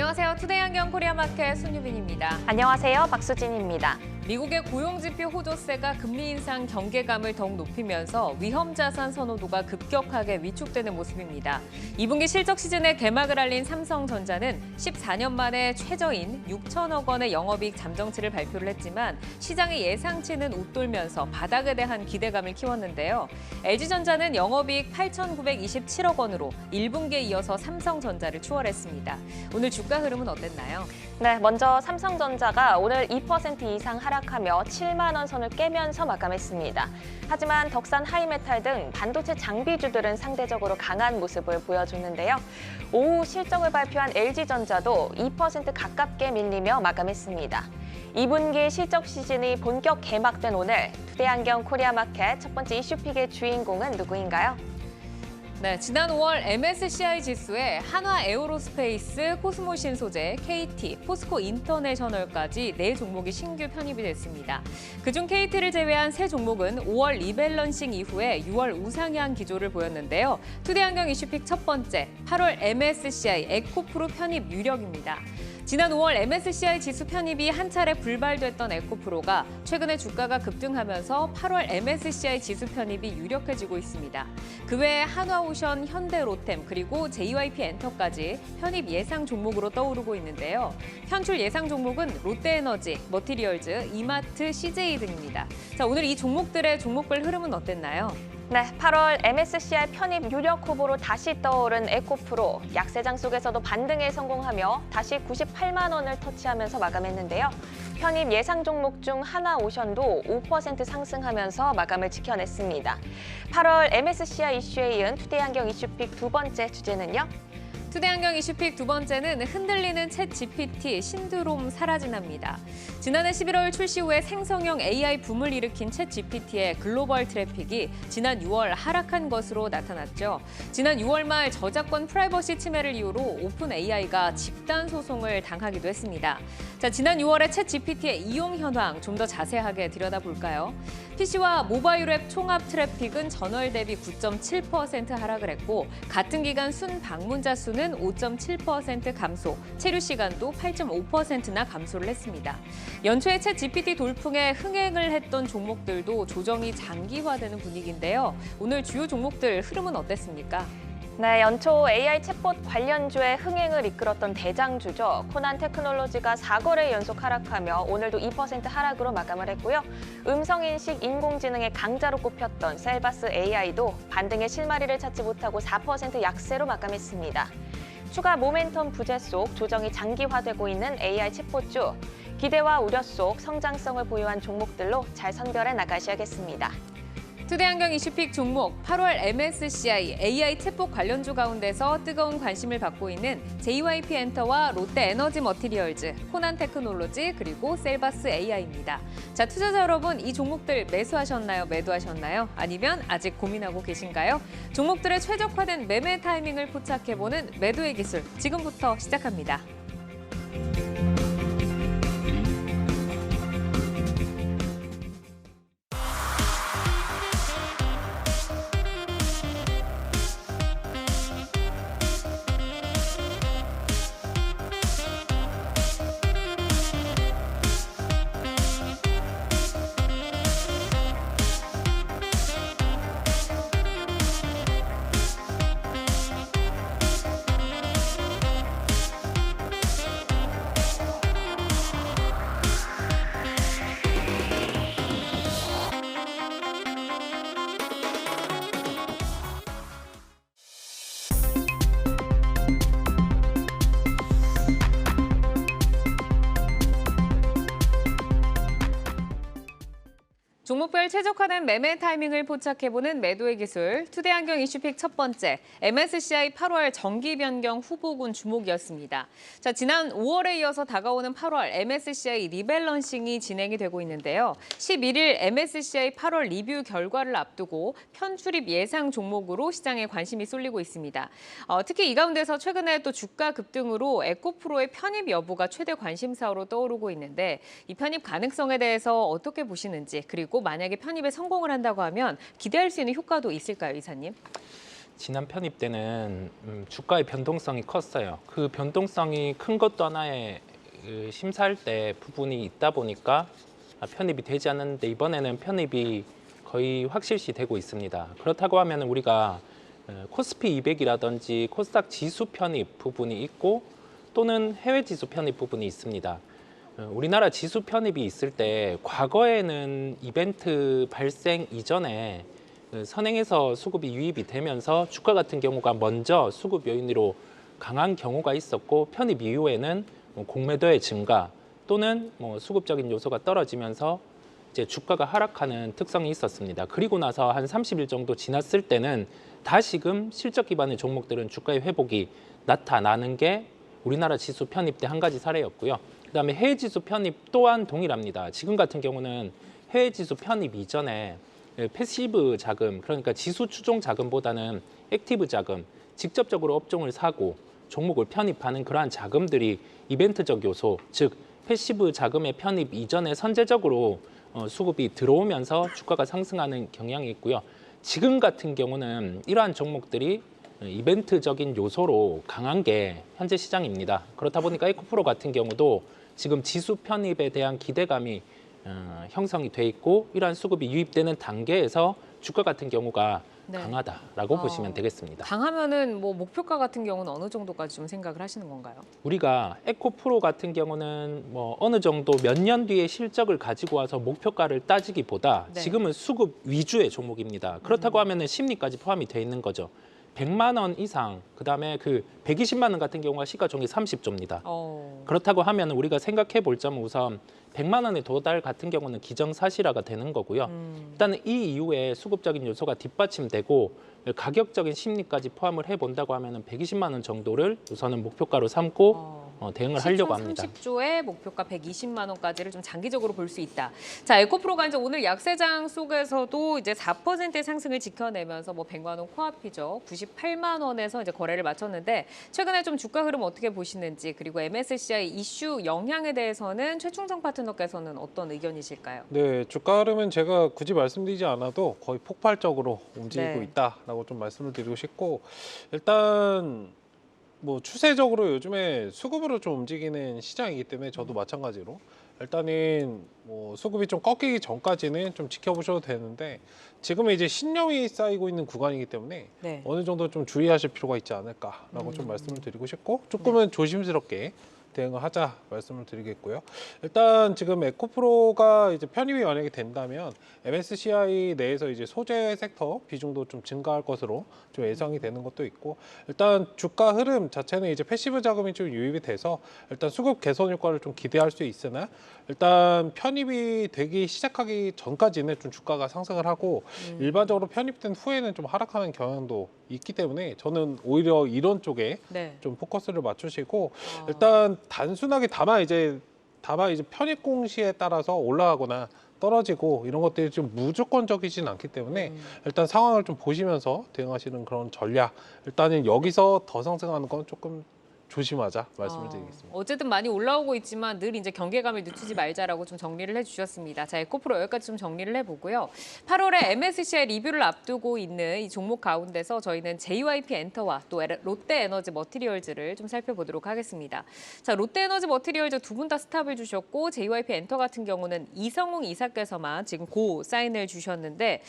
안녕하세요. 투데이안경 코리아마켓 손유빈입니다. 안녕하세요. 박수진입니다. 미국의 고용지표 호조세가 금리 인상 경계감을 더욱 높이면서 위험자산 선호도가 급격하게 위축되는 모습입니다. 2분기 실적 시즌에 개막을 알린 삼성전자는 14년 만에 최저인 6천억 원의 영업이익 잠정치를 발표를 했지만 시장의 예상치는 웃돌면서 바닥에 대한 기대감을 키웠는데요. LG전자는 영업이익 8,927억 원으로 1분기에 이어서 삼성전자를 추월했습니다. 오늘 주가 흐름은 어땠나요? 네, 먼저 삼성전자가 오늘 2% 이상 하락하며 7만 원 선을 깨면서 마감했습니다. 하지만 덕산 하이메탈 등 반도체 장비주들은 상대적으로 강한 모습을 보여줬는데요. 오후 실적을 발표한 LG전자도 2% 가깝게 밀리며 마감했습니다. 2분기 실적 시즌이 본격 개막된 오늘 투데이안경 코리아마켓 첫 번째 이슈픽의 주인공은 누구인가요? 네, 지난 5월 MSCI 지수에 한화 에어로스페이스, 코스모 신소재, KT, 포스코 인터내셔널까지 4종목이 신규 편입이 됐습니다. 그중 KT를 제외한 3종목은 5월 리밸런싱 이후에 6월 우상향 기조를 보였는데요. 투데이안경 이슈픽 첫 번째, 8월 MSCI 에코프로 편입 유력입니다. 지난 5월 MSCI 지수 편입이 한 차례 불발됐던 에코프로가 최근에 주가가 급등하면서 8월 MSCI 지수 편입이 유력해지고 있습니다. 그 외에 한화오션, 현대로템, 그리고 JYP엔터까지 편입 예상 종목으로 떠오르고 있는데요. 편출 예상 종목은 롯데에너지, 머티리얼즈, 이마트, CJ 등입니다. 자, 오늘 이 종목들의 종목별 흐름은 어땠나요? 네, 8월 MSCI 편입 유력 후보로 다시 떠오른 에코프로 약세장 속에서도 반등에 성공하며 다시 98만 원을 터치하면서 마감했는데요. 편입 예상 종목 중 한화오션도 5% 상승하면서 마감을 지켜냈습니다. 8월 MSCI 이슈에 이은 투데이안경 이슈픽 두 번째 주제는요. 투데이안경 이슈픽 두 번째는 흔들리는 챗 GPT 신드롬 사라진합니다. 지난해 11월 출시 후에 생성형 AI 붐을 일으킨 챗 GPT의 글로벌 트래픽이 지난 6월 하락한 것으로 나타났죠. 지난 6월 말 저작권 프라이버시 침해를 이유로 오픈 AI가 집단 소송을 당하기도 했습니다. 자, 지난 6월에 챗 GPT의 이용 현황 좀 더 자세하게 들여다볼까요? PC와 모바일 앱 총합 트래픽은 전월 대비 9.7% 하락을 했고 같은 기간 순 방문자 수는 5.7% 감소, 체류 시간도 8.5%나 감소를 했습니다. 연초에 챗 GPT 돌풍에 흥행을 했던 종목들도 조정이 장기화되는 분위기인데요. 오늘 주요 종목들 흐름은 어땠습니까? 네, 연초 AI 챗봇 관련주의 흥행을 이끌었던 대장주죠. 코난 테크놀로지가 4거래 연속 하락하며 오늘도 2% 하락으로 마감을 했고요. 음성인식 인공지능의 강자로 꼽혔던 셀바스 AI도 반등의 실마리를 찾지 못하고 4% 약세로 마감했습니다. 추가 모멘텀 부재 속 조정이 장기화되고 있는 AI 챗봇주, 기대와 우려 속 성장성을 보유한 종목들로 잘 선별해 나가셔야겠습니다. 투데이안경 이슈픽 종목 8월 MSCI AI 챗봇 관련주 가운데서 뜨거운 관심을 받고 있는 JYP엔터와 롯데에너지 머티리얼즈, 코난 테크놀로지, 그리고 셀바스 AI입니다. 자, 투자자 여러분, 이 종목들 매수하셨나요? 매도하셨나요? 아니면 아직 고민하고 계신가요? 종목들의 최적화된 매매 타이밍을 포착해보는 매도의 기술, 지금부터 시작합니다. 종목별 최적화된 매매 타이밍을 포착해보는 매도의 기술, 투데이안경 이슈픽 첫 번째, MSCI 8월 정기 변경 후보군 주목이었습니다. 자, 지난 5월에 이어서 다가오는 8월 MSCI 리밸런싱이 진행이 되고 있는데요. 11일 MSCI 8월 리뷰 결과를 앞두고 편출입 예상 종목으로 시장에 관심이 쏠리고 있습니다. 특히 이 가운데서 최근에 또 주가 급등으로 에코프로의 편입 여부가 최대 관심사로 떠오르고 있는데 이 편입 가능성에 대해서 어떻게 보시는지, 그리고 만약에 편입에 성공을 한다고 하면 기대할 수 있는 효과도 있을까요, 이사님? 지난 편입 때는 주가의 변동성이 컸어요. 그 변동성이 큰 것도 하나의 심사할 때 부분이 있다 보니까 편입이 되지 않았는데 이번에는 편입이 거의 확실시 되고 있습니다. 그렇다고 하면 우리가 코스피 200이라든지 코스닥 지수 편입 부분이 있고 또는 해외 지수 편입 부분이 있습니다. 우리나라 지수 편입이 있을 때 과거에는 이벤트 발생 이전에 선행해서 수급이 유입이 되면서 주가 같은 경우가 먼저 수급 요인으로 강한 경우가 있었고 편입 이후에는 공매도의 증가 또는 수급적인 요소가 떨어지면서 이제 주가가 하락하는 특성이 있었습니다. 그리고 나서 한 30일 정도 지났을 때는 다시금 실적 기반의 종목들은 주가의 회복이 나타나는 게 우리나라 지수 편입 때 한 가지 사례였고요. 그다음에 해외 지수 편입 또한 동일합니다. 지금 같은 경우는 해외 지수 편입 이전에 패시브 자금, 그러니까 지수 추종 자금보다는 액티브 자금, 직접적으로 업종을 사고 종목을 편입하는 그러한 자금들이 이벤트적 요소, 즉 패시브 자금의 편입 이전에 선제적으로 수급이 들어오면서 주가가 상승하는 경향이 있고요. 지금 같은 경우는 이러한 종목들이 이벤트적인 요소로 강한 게 현재 시장입니다. 그렇다 보니까 에코프로 같은 경우도 지금 지수 편입에 대한 기대감이 형성이 돼 있고 이러한 수급이 유입되는 단계에서 주가 같은 경우가 네. 강하다라고 보시면 되겠습니다. 강하면은 뭐 목표가 같은 경우는 어느 정도까지 좀 생각을 하시는 건가요? 우리가 에코프로 같은 경우는 어느 정도 몇 년 뒤에 실적을 가지고 와서 목표가를 따지기보다 네. 지금은 수급 위주의 종목입니다. 그렇다고 하면은 심리까지 포함이 돼 있는 거죠. 100만 원 이상, 그다음에 그 120만 원 같은 경우가 시가총액 30조입니다. 그렇다고 하면 우리가 생각해 볼 점은 우선 100만 원의 도달 같은 경우는 기정사실화가 되는 거고요. 일단은 이 이후에 수급적인 요소가 뒷받침되고 가격적인 심리까지 포함을 해본다고 하면 120만 원 정도를 우선은 목표가로 삼고 대응을 하려고 합니다. 30조의 목표가 120만 원까지를 좀 장기적으로 볼 수 있다. 자, 에코프로가 이제 오늘 약세장 속에서도 이제 4%의 상승을 지켜내면서 100만 원 코앞이죠. 98만 원에서 이제 거래를 마쳤는데 최근에 좀 주가 흐름 어떻게 보시는지 그리고 MSCI 이슈 영향에 대해서는 최충성 파트너께서는 어떤 의견이실까요? 네, 주가 흐름은 제가 굳이 말씀드리지 않아도 거의 폭발적으로 움직이고 네. 있다라고 좀 말씀을 드리고 싶고 일단 추세적으로 요즘에 수급으로 좀 움직이는 시장이기 때문에 저도 마찬가지로 일단은 수급이 좀 꺾이기 전까지는 좀 지켜보셔도 되는데 지금은 이제 신념이 쌓이고 있는 구간이기 때문에 네. 어느 정도 좀 주의하실 필요가 있지 않을까라고 좀 말씀을 드리고 싶고 조금은 조심스럽게 대응을 하자 말씀을 드리겠고요. 일단 지금 에코프로가 이제 편입이 만약에 된다면 MSCI 내에서 이제 소재 섹터 비중도 좀 증가할 것으로 좀 예상이 되는 것도 있고 일단 주가 흐름 자체는 이제 패시브 자금이 좀 유입이 돼서 일단 수급 개선 효과를 좀 기대할 수 있으나 일단 편입이 되기 시작하기 전까지는 좀 주가가 상승을 하고 일반적으로 편입된 후에는 좀 하락하는 경향도 있기 때문에 저는 오히려 이런 쪽에 네. 좀 포커스를 맞추시고 일단 단순하게 다만 이제 편입 공시에 따라서 올라가거나 떨어지고 이런 것들이 좀 무조건적이진 않기 때문에 일단 상황을 좀 보시면서 대응하시는 그런 전략 일단은 여기서 더 상승하는 건 조금 조심하자 말씀을 드리겠습니다. 어쨌든 많이 올라오고 있지만 늘 이제 경계감을 늦추지 말자라고 좀 정리를 해주셨습니다. 자, 에코프로 여기까지 좀 정리를 해보고요. 8월에 MSCI 리뷰를 앞두고 있는 이 종목 가운데서 저희는 JYP 엔터와 또 롯데에너지 머티리얼즈를 좀 살펴보도록 하겠습니다. 자, 롯데에너지 머티리얼즈 두 분 다 스탑을 주셨고 JYP 엔터 같은 경우는 이성웅 이사께서만 지금 고 사인을 주셨는데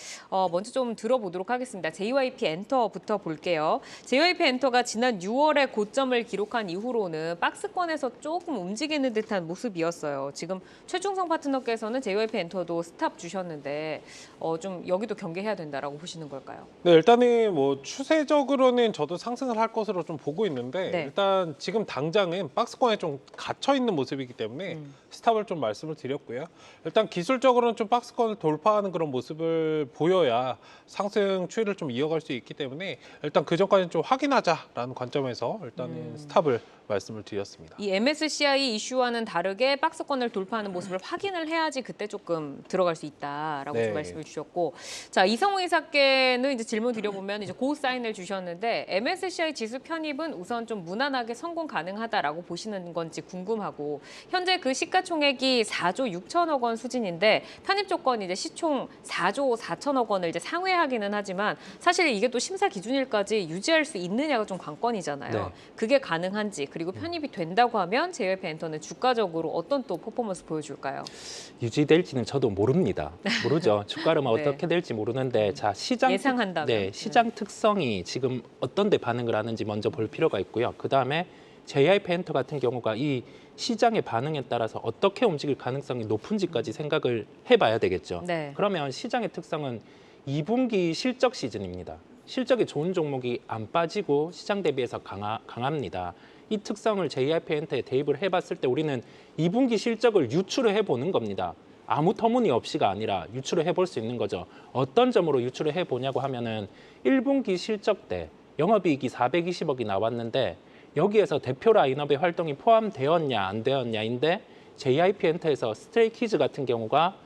먼저 좀 들어보도록 하겠습니다. JYP 엔터부터 볼게요. JYP 엔터가 지난 6월에 고점을 기록한 이후로는 박스권에서 조금 움직이는 듯한 모습이었어요. 지금 최충성 파트너께서는 JYP 엔터도 스탑 주셨는데 좀 여기도 경계해야 된다라고 보시는 걸까요? 네, 일단은 추세적으로는 저도 상승을 할 것으로 좀 보고 있는데 네. 일단 지금 당장은 박스권에 좀 갇혀 있는 모습이기 때문에 스탑을 좀 말씀을 드렸고요. 일단 기술적으로는 좀 박스권을 돌파하는 그런 모습을 보여야 상승 추이를 좀 이어갈 수 있기 때문에 일단 그 전까지는 좀 확인하자라는 관점에서 일단은 스탑 탑을 말씀을 드렸습니다. 이 MSCI 이슈와는 다르게 박스권을 돌파하는 모습을 확인을 해야지 그때 조금 들어갈 수 있다라고 네. 좀 말씀을 주셨고, 자 이성우 이사께는 이제 질문 드려보면 이제 고 사인을 주셨는데 MSCI 지수 편입은 우선 좀 무난하게 성공 가능하다라고 보시는 건지 궁금하고, 현재 그 시가총액이 4조 6천억 원 수준인데 편입 조건이 이제 시총 4조 4천억 원을 이제 상회하기는 하지만 사실 이게 또 심사 기준일까지 유지할 수 있느냐가 좀 관건이잖아요. 네. 그게 가능한지, 그리고 편입이 된다고 하면 JYP 엔터는 주가적으로 어떤 또 퍼포먼스 보여줄까요? 유지될지는 저도 모릅니다. 모르죠. 주가는 네. 어떻게 될지 모르는데 자 시장 예상한다면. 네, 시장 특성이 지금 어떤 데 반응을 하는지 먼저 볼 필요가 있고요. 그다음에 JYP 엔터 같은 경우가 이 시장의 반응에 따라서 어떻게 움직일 가능성이 높은지까지 생각을 해봐야 되겠죠. 네. 그러면 시장의 특성은 2분기 실적 시즌입니다. 실적이 좋은 종목이 안 빠지고 시장 대비해서 강합니다. 이 특성을 JYP 엔터에 대입을 해봤을 때 우리는 2분기 실적을 유출을 해보는 겁니다. 아무 터무니없이가 아니라 유출을 해볼 수 있는 거죠. 어떤 점으로 유출을 해보냐고 하면은 1분기 실적 때 영업이익이 420억이 나왔는데 여기에서 대표 라인업의 활동이 포함되었냐 안 되었냐인데 JYP 엔터에서 스트레이키즈 같은 경우가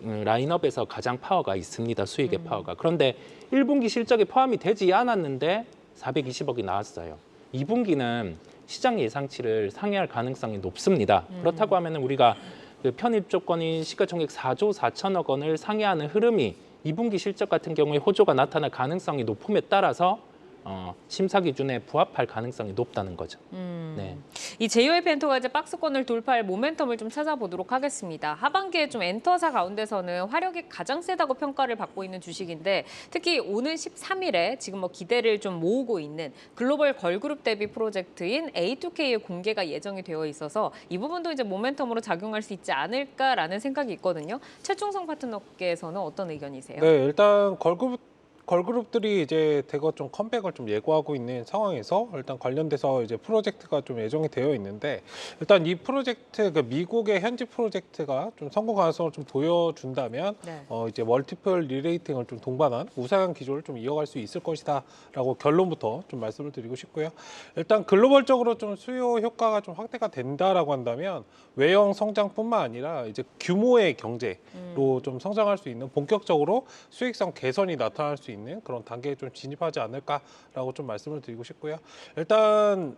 라인업에서 가장 파워가 있습니다. 수익의 파워가. 그런데 1분기 실적에 포함이 되지 않았는데 420억이 나왔어요. 2분기는 시장 예상치를 상회할 가능성이 높습니다. 그렇다고 하면 우리가 그 편입 조건인 시가총액 4조 4천억 원을 상회하는 흐름이 2분기 실적 같은 경우에 호조가 나타날 가능성이 높음에 따라서 심사 기준에 부합할 가능성이 높다는 거죠. 네. 이 JYP 엔터가 이제 박스권을 돌파할 모멘텀을 좀 찾아보도록 하겠습니다. 하반기에 좀 엔터사 가운데서는 화력이 가장 세다고 평가를 받고 있는 주식인데, 특히 오는 13일에 지금 뭐 기대를 좀 모으고 있는 글로벌 걸그룹 데뷔 프로젝트인 A2K의 공개가 예정이 되어 있어서 이 부분도 이제 모멘텀으로 작용할 수 있지 않을까라는 생각이 있거든요. 최충성 파트너께서는 어떤 의견이세요? 네, 일단 걸그룹들이 이제 대거 좀 컴백을 좀 예고하고 있는 상황에서 일단 관련돼서 이제 프로젝트가 좀 예정이 되어 있는데, 일단 이 프로젝트 그 미국의 현지 프로젝트가 좀 성공 가능성을 좀 보여준다면 네. 이제 멀티플 리레이팅을 좀 동반한 우상향 기조를 좀 이어갈 수 있을 것이다라고 결론부터 좀 말씀을 드리고 싶고요. 일단 글로벌적으로 좀 수요 효과가 좀 확대가 된다라고 한다면 외형 성장뿐만 아니라 이제 규모의 경제로 좀 성장할 수 있는, 본격적으로 수익성 개선이 나타날 수 있는 그런 단계에 좀 진입하지 않을까라고 좀 말씀을 드리고 싶고요. 일단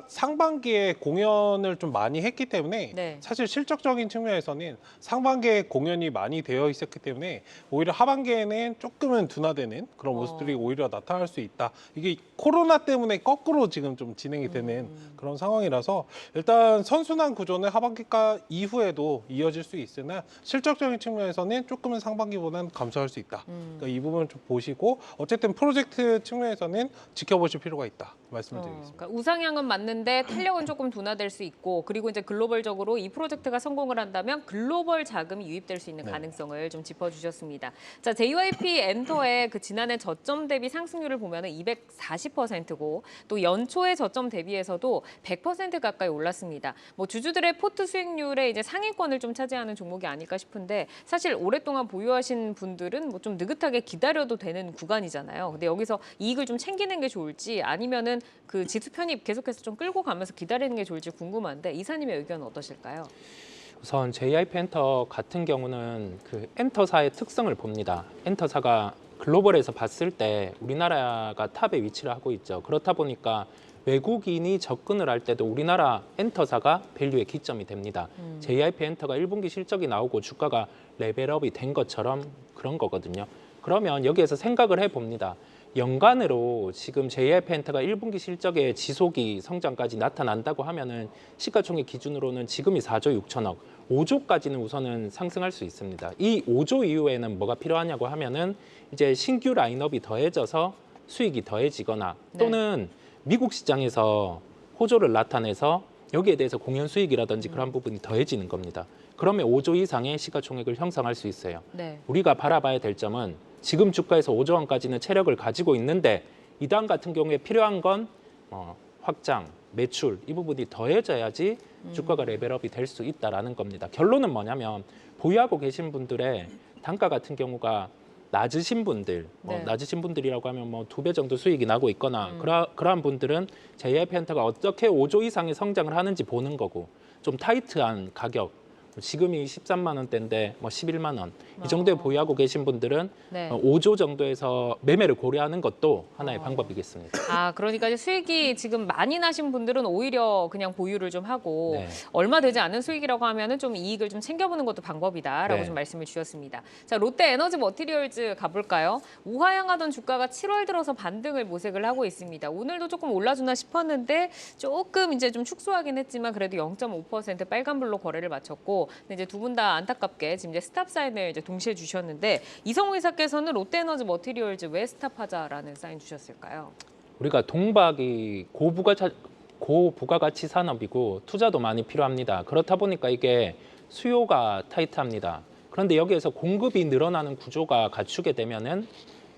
상반기에 공연을 좀 많이 했기 때문에 네. 사실 실적적인 측면에서는 상반기에 공연이 많이 되어 있었기 때문에 오히려 하반기에는 조금은 둔화되는 그런 모습들이 오히려 나타날 수 있다. 이게 코로나 때문에 거꾸로 지금 좀 진행이 되는 그런 상황이라서 일단 선순환 구조는 하반기가 이후에도 이어질 수 있으나 실적적인 측면에서는 조금은 상반기보다는 감소할 수 있다. 그러니까 이 부분을 좀 보시고 어쨌든 프로젝트 측면에서는 지켜보실 필요가 있다. 말씀을 드리겠습니다. 그러니까 우상향은 맞는데 탄력은 조금 둔화될 수 있고, 그리고 이제 글로벌적으로 이 프로젝트가 성공을 한다면 글로벌 자금이 유입될 수 있는 네. 가능성을 좀 짚어주셨습니다. 자, JYP 엔터의 그 지난해 저점 대비 상승률을 보면은 240%고 또 연초의 저점 대비해서도 100% 가까이 올랐습니다. 뭐 주주들의 포트 수익률의 이제 상위권을 좀 차지하는 종목이 아닐까 싶은데, 사실 오랫동안 보유하신 분들은 뭐 좀 느긋하게 기다려도 되는 구간이잖아요. 근데 여기서 이익을 좀 챙기는 게 좋을지 아니면은 그 지수 편입 계속해서 좀 끌고 가면서 기다리는 게 좋을지 궁금한데, 이사님의 의견은 어떠실까요? 우선 JYP 엔터 같은 경우는 그 엔터사의 특성을 봅니다. 엔터사가 글로벌에서 봤을 때 우리나라가 탑에 위치를 하고 있죠. 그렇다 보니까 외국인이 접근을 할 때도 우리나라 엔터사가 밸류의 기점이 됩니다. JYP 엔터가 1분기 실적이 나오고 주가가 레벨업이 된 것처럼 그런 거거든요. 그러면 여기에서 생각을 해봅니다. 연간으로 지금 JYP 엔터가 1분기 실적의 지속이 성장까지 나타난다고 하면은 시가총액 기준으로는 지금이 4조 6천억, 5조까지는 우선은 상승할 수 있습니다. 이 5조 이후에는 뭐가 필요하냐고 하면은 이제 신규 라인업이 더해져서 수익이 더해지거나 또는 미국 시장에서 호조를 나타내서 여기에 대해서 공연 수익이라든지 그런 부분이 더해지는 겁니다. 그러면 5조 이상의 시가총액을 형성할 수 있어요. 네. 우리가 바라봐야 될 점은 지금 주가에서 5조 원까지는 체력을 가지고 있는데 이당 같은 경우에 필요한 건 확장, 매출 이 부분이 더해져야지 주가가 레벨업이 될 수 있다라는 겁니다. 결론은 뭐냐면 보유하고 계신 분들의 단가 같은 경우가 낮으신 분들, 네. 낮으신 분들이라고 하면 뭐 2배 정도 수익이 나고 있거나 그러한 분들은 JYP엔터가 어떻게 5조 이상의 성장을 하는지 보는 거고 좀 타이트한 가격, 지금이 13만 원대인데 뭐 11만 원 이 정도에 보유하고 계신 분들은 네. 5조 정도에서 매매를 고려하는 것도 하나의 방법이겠습니다. 아, 그러니까 이제 수익이 지금 많이 나신 분들은 오히려 그냥 보유를 좀 하고 네. 얼마 되지 않은 수익이라고 하면은 좀 이익을 좀 챙겨보는 것도 방법이다라고 네. 좀 말씀을 주셨습니다. 자, 롯데 에너지 머티리얼즈 가볼까요? 우하향하던 주가가 7월 들어서 반등을 모색을 하고 있습니다. 오늘도 조금 올라주나 싶었는데 조금 이제 좀 축소하긴 했지만 그래도 0.5% 빨간불로 거래를 마쳤고, 근데 이제 두 분 다 안타깝게 지금 이제 스탑 사인을 이제 동시에 주셨는데 이성우 이사께서는 롯데 에너지 머티리얼즈 왜 스탑하자라는 사인 주셨을까요? 우리가 동박이 고부가가치 산업이고 투자도 많이 필요합니다. 그렇다 보니까 이게 수요가 타이트합니다. 그런데 여기에서 공급이 늘어나는 구조가 갖추게 되면은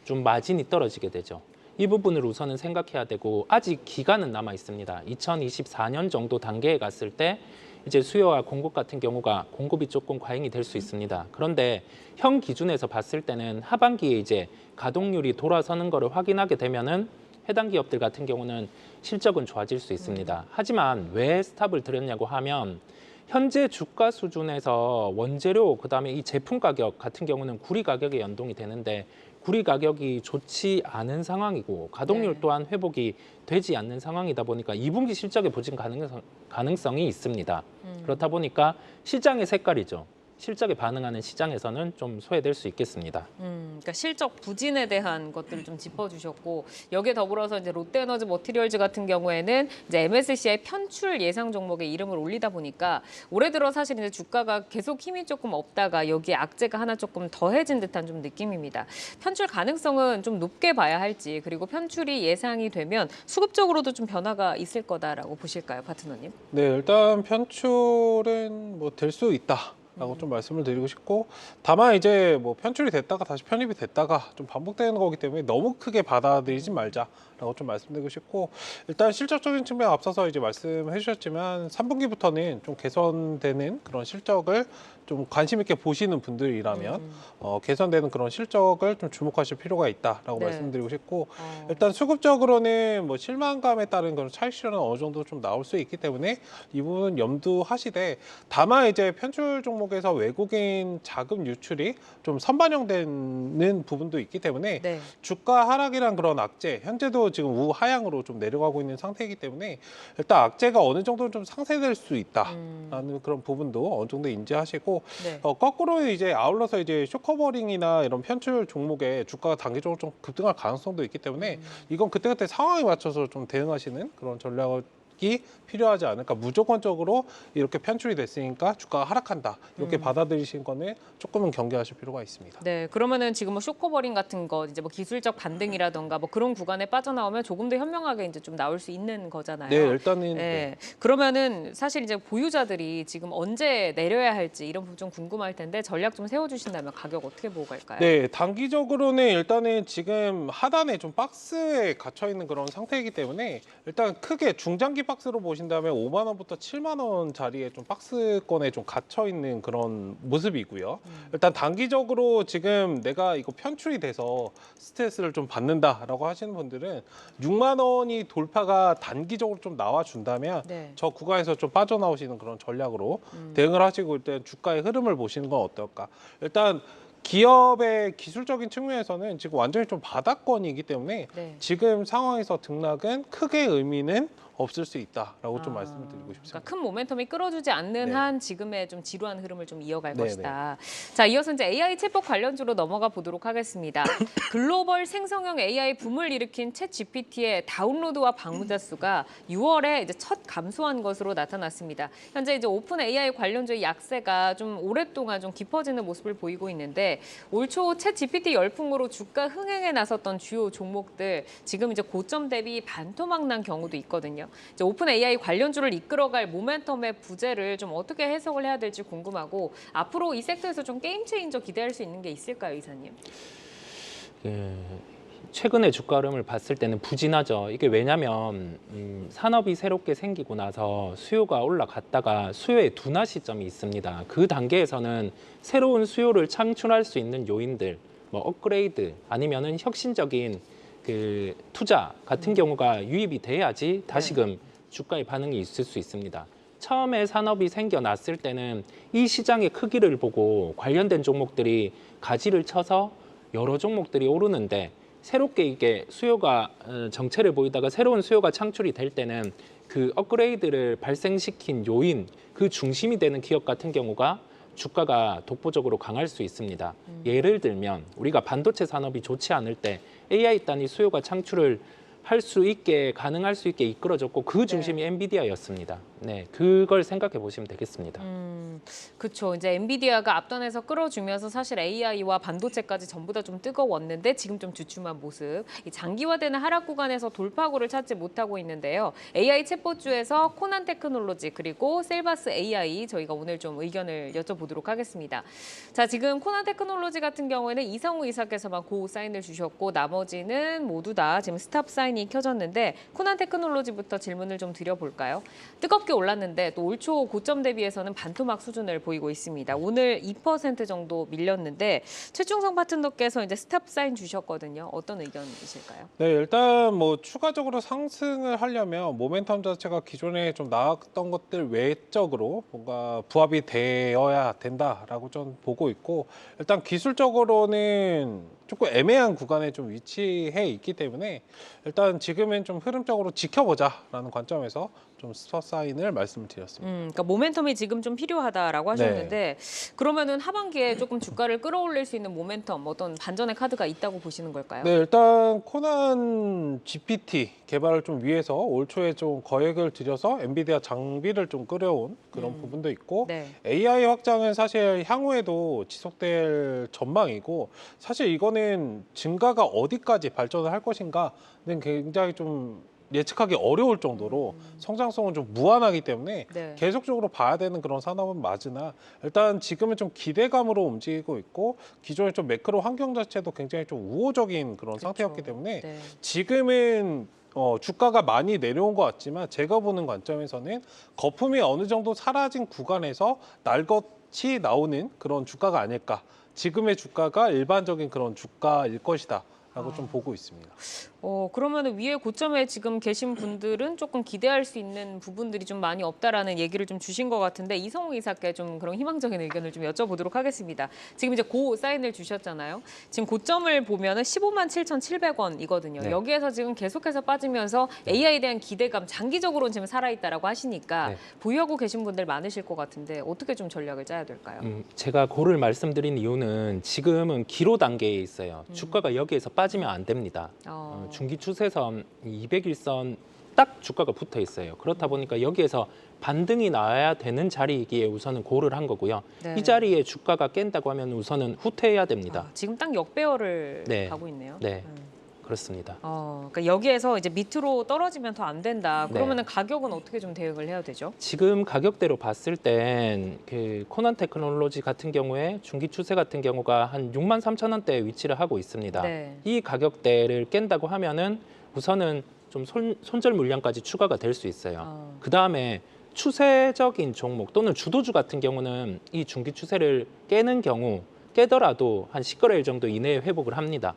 좀 마진이 떨어지게 되죠. 이 부분을 우선은 생각해야 되고 아직 기간은 남아 있습니다. 2024년 정도 단계에 갔을 때 이제 수요와 공급 같은 경우가 공급이 조금 과잉이 될 수 있습니다. 그런데 현 기준에서 봤을 때는 하반기에 이제 가동률이 돌아서는 것을 확인하게 되면은 해당 기업들 같은 경우는 실적은 좋아질 수 있습니다. 하지만 왜 스탑을 드렸냐고 하면 현재 주가 수준에서 원재료 그다음에 이 제품 가격 같은 경우는 구리 가격에 연동이 되는데 구리 가격이 좋지 않은 상황이고 가동률 네. 또한 회복이 되지 않는 상황이다 보니까 2분기 실적에 보진 가능성이 있습니다. 그렇다 보니까 시장의 색깔이죠. 실적에 반응하는 시장에서는 좀 소외될 수 있겠습니다. 그러니까 실적 부진에 대한 것들을 좀 짚어주셨고 여기에 더불어서 이제 롯데에너지 머티리얼즈 같은 경우에는 이제 MSCI 편출 예상 종목에 이름을 올리다 보니까 올해 들어 사실 이제 주가가 계속 힘이 조금 없다가 여기에 악재가 하나 조금 더해진 듯한 좀 느낌입니다. 편출 가능성은 좀 높게 봐야 할지 그리고 편출이 예상이 되면 수급적으로도 좀 변화가 있을 거다라고 보실까요, 파트너님? 네, 일단 편출은 뭐 될 수 있다. 라고 좀 말씀을 드리고 싶고, 다만 이제 뭐 편출이 됐다가 다시 편입이 됐다가 좀 반복되는 거기 때문에 너무 크게 받아들이지 말자라고 좀 말씀드리고 싶고, 일단 실적적인 측면 앞서서 이제 말씀해 주셨지만 3분기부터는 좀 개선되는 그런 실적을 좀 관심 있게 보시는 분들이라면 개선되는 그런 실적을 좀 주목하실 필요가 있다라고 네. 말씀드리고 싶고, 일단 수급적으로는 뭐 실망감에 따른 그런 차익 실현은 어느 정도 좀 나올 수 있기 때문에 이 부분은 염두하시되, 다만 이제 편출 종목에서 외국인 자금 유출이 좀 선반영되는 부분도 있기 때문에 네. 주가 하락이란 그런 악재, 현재도 지금 우하향으로 좀 내려가고 있는 상태이기 때문에 일단 악재가 어느 정도 좀 상쇄될 수 있다라는 그런 부분도 어느 정도 인지하시고, 네. 거꾸로 이제 아울러서 이제 쇼커버링이나 이런 편출 종목에 주가가 단기적으로 좀 급등할 가능성도 있기 때문에 이건 그때그때 상황에 맞춰서 좀 대응하시는 그런 전략을 필요하지 않을까. 무조건적으로 이렇게 편출이 됐으니까 주가가 하락한다 이렇게 받아들이신 거는 조금은 경계하실 필요가 있습니다. 네, 그러면은 지금 뭐 쇼커버링 같은 거 이제 뭐 기술적 반등이라던가 뭐 그런 구간에 빠져나오면 조금 더 현명하게 이제 좀 나올 수 있는 거잖아요. 네, 일단은 네. 그러면은 사실 이제 보유자들이 지금 언제 내려야 할지 이런 부분 좀 궁금할 텐데 전략 좀 세워주신다면 가격 어떻게 보고 갈까요? 네, 단기적으로는 일단은 지금 하단에 좀 박스에 갇혀 있는 그런 상태이기 때문에 일단 크게 중장기 박스로 보신다면 5만 원부터 7만 원 자리에 좀 박스권에 좀 갇혀 있는 그런 모습이고요. 일단 단기적으로 지금 내가 이거 편출이 돼서 스트레스를 좀 받는다라고 하시는 분들은 6만 원이 돌파가 단기적으로 좀 나와준다면 네. 저 구간에서 좀 빠져나오시는 그런 전략으로 대응을 하시고 일단 주가의 흐름을 보시는 건 어떨까? 일단 기업의 기술적인 측면에서는 지금 완전히 좀 바닥권이기 때문에 네. 지금 상황에서 등락은 크게 의미는 없을 수 있다라고 좀 말씀을 드리고 싶습니다. 그러니까 큰 모멘텀이 끌어주지 않는 네. 한 지금의 좀 지루한 흐름을 좀 이어갈 네, 것이다. 자, 이어서 이제 AI 챗봇 관련주로 넘어가 보도록 하겠습니다. 글로벌 생성형 AI 붐을 일으킨 챗 GPT의 다운로드와 방문자 수가 6월에 이제 첫 감소한 것으로 나타났습니다. 현재 이제 오픈 AI 관련주의 약세가 좀 오랫동안 좀 깊어지는 모습을 보이고 있는데 올 초 챗 GPT 열풍으로 주가 흥행에 나섰던 주요 종목들 지금 이제 고점 대비 반토막 난 경우도 있거든요. 이제 오픈 AI 관련주를 이끌어갈 모멘텀의 부재를 좀 어떻게 해석을 해야 될지 궁금하고 앞으로 이 섹터에서 좀 게임 체인저 기대할 수 있는 게 있을까요, 이사님? 최근의 주가 흐름을 봤을 때는 부진하죠. 이게 왜냐하면 산업이 새롭게 생기고 나서 수요가 올라갔다가 수요의 둔화 시점이 있습니다. 그 단계에서는 새로운 수요를 창출할 수 있는 요인들, 뭐 업그레이드 아니면은 혁신적인 그 투자 같은 경우가 유입이 돼야지 다시금 주가의 반응이 있을 수 있습니다. 처음에 산업이 생겨났을 때는 이 시장의 크기를 보고 관련된 종목들이 가지를 쳐서 여러 종목들이 오르는데 새롭게 이게 수요가 정체를 보이다가 새로운 수요가 창출이 될 때는 그 업그레이드를 발생시킨 요인, 그 중심이 되는 기업 같은 경우가 주가가 독보적으로 강할 수 있습니다. 예를 들면 우리가 반도체 산업이 좋지 않을 때 AI 단위 수요가 창출을 할 수 있게 가능할 수 있게 이끌어졌고 그 중심이 엔비디아였습니다. 네, 그걸 생각해 보시면 되겠습니다. 그렇죠. 이제 엔비디아가 앞단에서 끌어주면서 사실 AI와 반도체까지 전부 다 좀 뜨거웠는데 지금 좀 주춤한 모습. 이 장기화되는 하락 구간에서 돌파구를 찾지 못하고 있는데요. AI 챗봇주에서 코난 테크놀로지 그리고 셀바스 AI 저희가 오늘 좀 의견을 여쭤보도록 하겠습니다. 자, 지금 코난 테크놀로지 같은 경우에는 이성우 이사께서만 고 사인을 주셨고 나머지는 모두 다 지금 스탑 사인이 켜졌는데 코난 테크놀로지부터 질문을 좀 드려볼까요? 뜨겁게 올랐는데 또 올 초 고점 대비해서는 반토막 수준을 보이고 있습니다. 오늘 2% 정도 밀렸는데 최충성 파트너께서 이제 스탑 사인 주셨거든요. 어떤 의견이실까요? 네, 일단 뭐 추가적으로 상승을 하려면 모멘텀 자체가 기존에 좀 나왔던 것들 외적으로 뭔가 부합이 되어야 된다라고 좀 보고 있고 일단 기술적으로는 조금 애매한 구간에 좀 위치해 있기 때문에 일단 지금은 좀 흐름적으로 지켜보자라는 관점에서 좀 스톱 사인을 말씀을 드렸습니다. 그러니까 모멘텀이 지금 좀 필요하다라고 하셨는데 그러면은 하반기에 조금 주가를 끌어올릴 수 있는 모멘텀 어떤 반전의 카드가 있다고 보시는 걸까요? 네, 일단 코난 GPT 개발을 좀 위해서 올 초에 좀 거액을 들여서 엔비디아 장비를 좀 끌어온 그런 부분도 있고 네. AI 확장은 사실 향후에도 지속될 전망이고 사실 이거는 증가가 어디까지 발전을 할 것인가는 굉장히 좀 예측하기 어려울 정도로 성장성은 좀 무한하기 때문에 네. 계속적으로 봐야 되는 그런 산업은 맞으나 일단 지금은 좀 기대감으로 움직이고 있고 기존의 좀 매크로 환경 자체도 굉장히 좀 우호적인 그런 상태였기 때문에 네. 지금은 주가가 많이 내려온 것 같지만 제가 보는 관점에서는 거품이 어느 정도 사라진 구간에서 날것이 나오는 그런 주가가 아닐까. 지금의 주가가 일반적인 그런 주가일 것이다. 라고 좀 보고 있습니다. 그러면 위에 고점에 지금 계신 분들은 조금 기대할 수 있는 부분들이 좀 많이 없다라는 얘기를 좀 주신 것 같은데 이성우 이사께 좀 그런 희망적인 의견을 좀 여쭤보도록 하겠습니다. 지금 이제 고 사인을 주셨잖아요. 지금 고점을 보면은 15만 7,700원이거든요. 네. 여기에서 지금 계속해서 빠지면서 AI에 대한 기대감 장기적으로는 지금 살아있다라고 하시니까 네. 보유하고 계신 분들 많으실 것 같은데 어떻게 좀 전략을 짜야 될까요? 제가 고를 말씀드린 이유는 지금은 기로 단계에 있어요. 주가가 여기에서 빠지면 안 됩니다. 중기 추세선 200일선 딱 주가가 붙어 있어요. 그렇다 보니까 여기에서 반등이 나와야 되는 자리이기에 우선은 고를 한 거고요. 네. 이 자리에 주가가 깬다고 하면 우선은 후퇴해야 됩니다. 지금 딱 역배열을 네. 가고 있네요. 네, 그렇습니다. 그러니까 여기에서 이제 밑으로 떨어지면 더 안 된다. 네. 그러면은 가격은 어떻게 좀 대응을 해야 되죠? 지금 가격대로 봤을 땐 그 코난 테크놀로지 같은 경우에 중기 추세 같은 경우가 한 63,000원대에 위치를 하고 있습니다. 네. 이 가격대를 깬다고 하면은 우선은 좀 손절 물량까지 추가가 될 수 있어요. 그 다음에 추세적인 종목 또는 주도주 같은 경우는 이 중기 추세를 깨는 경우 깨더라도 한 10거래일 정도 이내에 회복을 합니다.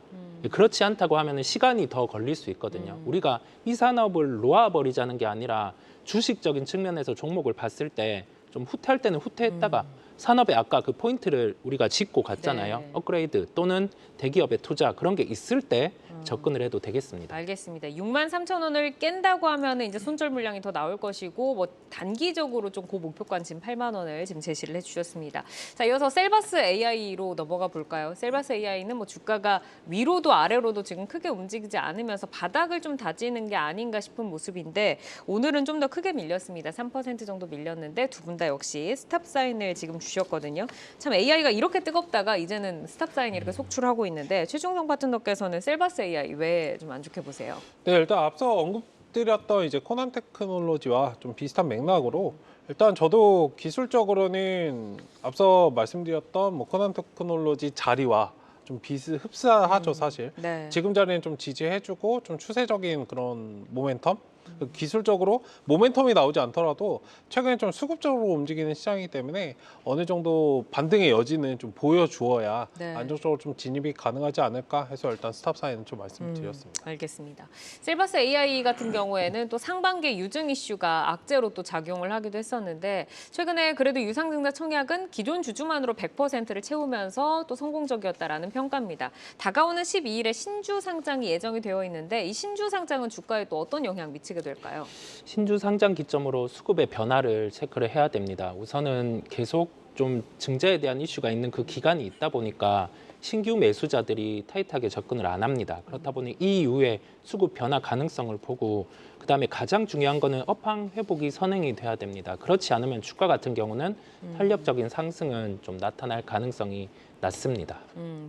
그렇지 않다고 하면 시간이 더 걸릴 수 있거든요. 우리가 이 산업을 놓아버리자는 게 아니라 주식적인 측면에서 종목을 봤을 때 좀 후퇴할 때는 후퇴했다가 산업에 아까 그 포인트를 우리가 짚고 갔잖아요. 네. 업그레이드 또는 대기업의 투자 그런 게 있을 때 접근을 해도 되겠습니다. 알겠습니다. 63,000원을 깬다고 하면 이제 손절 물량이 더 나올 것이고 뭐 단기적으로 좀 그 목표가는 지금 8만 원을 지금 제시를 해주셨습니다. 자, 이어서 셀바스 AI로 넘어가 볼까요? 셀바스 AI는 뭐 주가가 위로도 아래로도 지금 크게 움직이지 않으면서 바닥을 좀 다지는 게 아닌가 싶은 모습인데 오늘은 좀 더 크게 밀렸습니다. 3% 정도 밀렸는데 두 분 다 역시 스탑 사인을 지금 주셨거든요. 참 AI가 이렇게 뜨겁다가 이제는 스탑 사인이 이렇게 속출하고 있는데 최중성 파트너께서는 셀바스 AI 왜 좀 안 좋게 보세요? 네, 일단 앞서 언급드렸던 이제 코난 테크놀로지와 좀 비슷한 맥락으로 일단 저도 기술적으로는 앞서 말씀드렸던 뭐 코난 테크놀로지 자리와 좀 흡사하죠 사실. 네. 지금 자리는 좀 지지해주고 좀 추세적인 그런 모멘텀 기술적으로 모멘텀이 나오지 않더라도 최근에 좀 수급적으로 움직이는 시장이기 때문에 어느 정도 반등의 여지는 좀 보여주어야 네. 안정적으로 좀 진입이 가능하지 않을까 해서 일단 스탑 사인은 좀 말씀을 드렸습니다. 알겠습니다. 셀바스 AI 같은 경우에는 또 상반기 유증 이슈가 악재로 또 작용을 하기도 했었는데 최근에 그래도 유상증자 청약은 기존 주주만으로 100%를 채우면서 또 성공적이었다라는 평가입니다. 다가오는 12일에 신주 상장이 예정이 되어 있는데 이 신주 상장은 주가에 또 어떤 영향 미치게 될까요? 신주 상장 기점으로 수급의 변화를 체크를 해야 됩니다. 우선은 계속 좀 증자에 대한 이슈가 있는 그 기간이 있다 보니까 신규 매수자들이 타이트하게 접근을 안 합니다. 그렇다 보니 이 이후에 수급 변화 가능성을 보고 그다음에 가장 중요한 거는 업황 회복이 선행이 돼야 됩니다. 그렇지 않으면 주가 같은 경우는 탄력적인 상승은 좀 나타날 가능성이 낮습니다.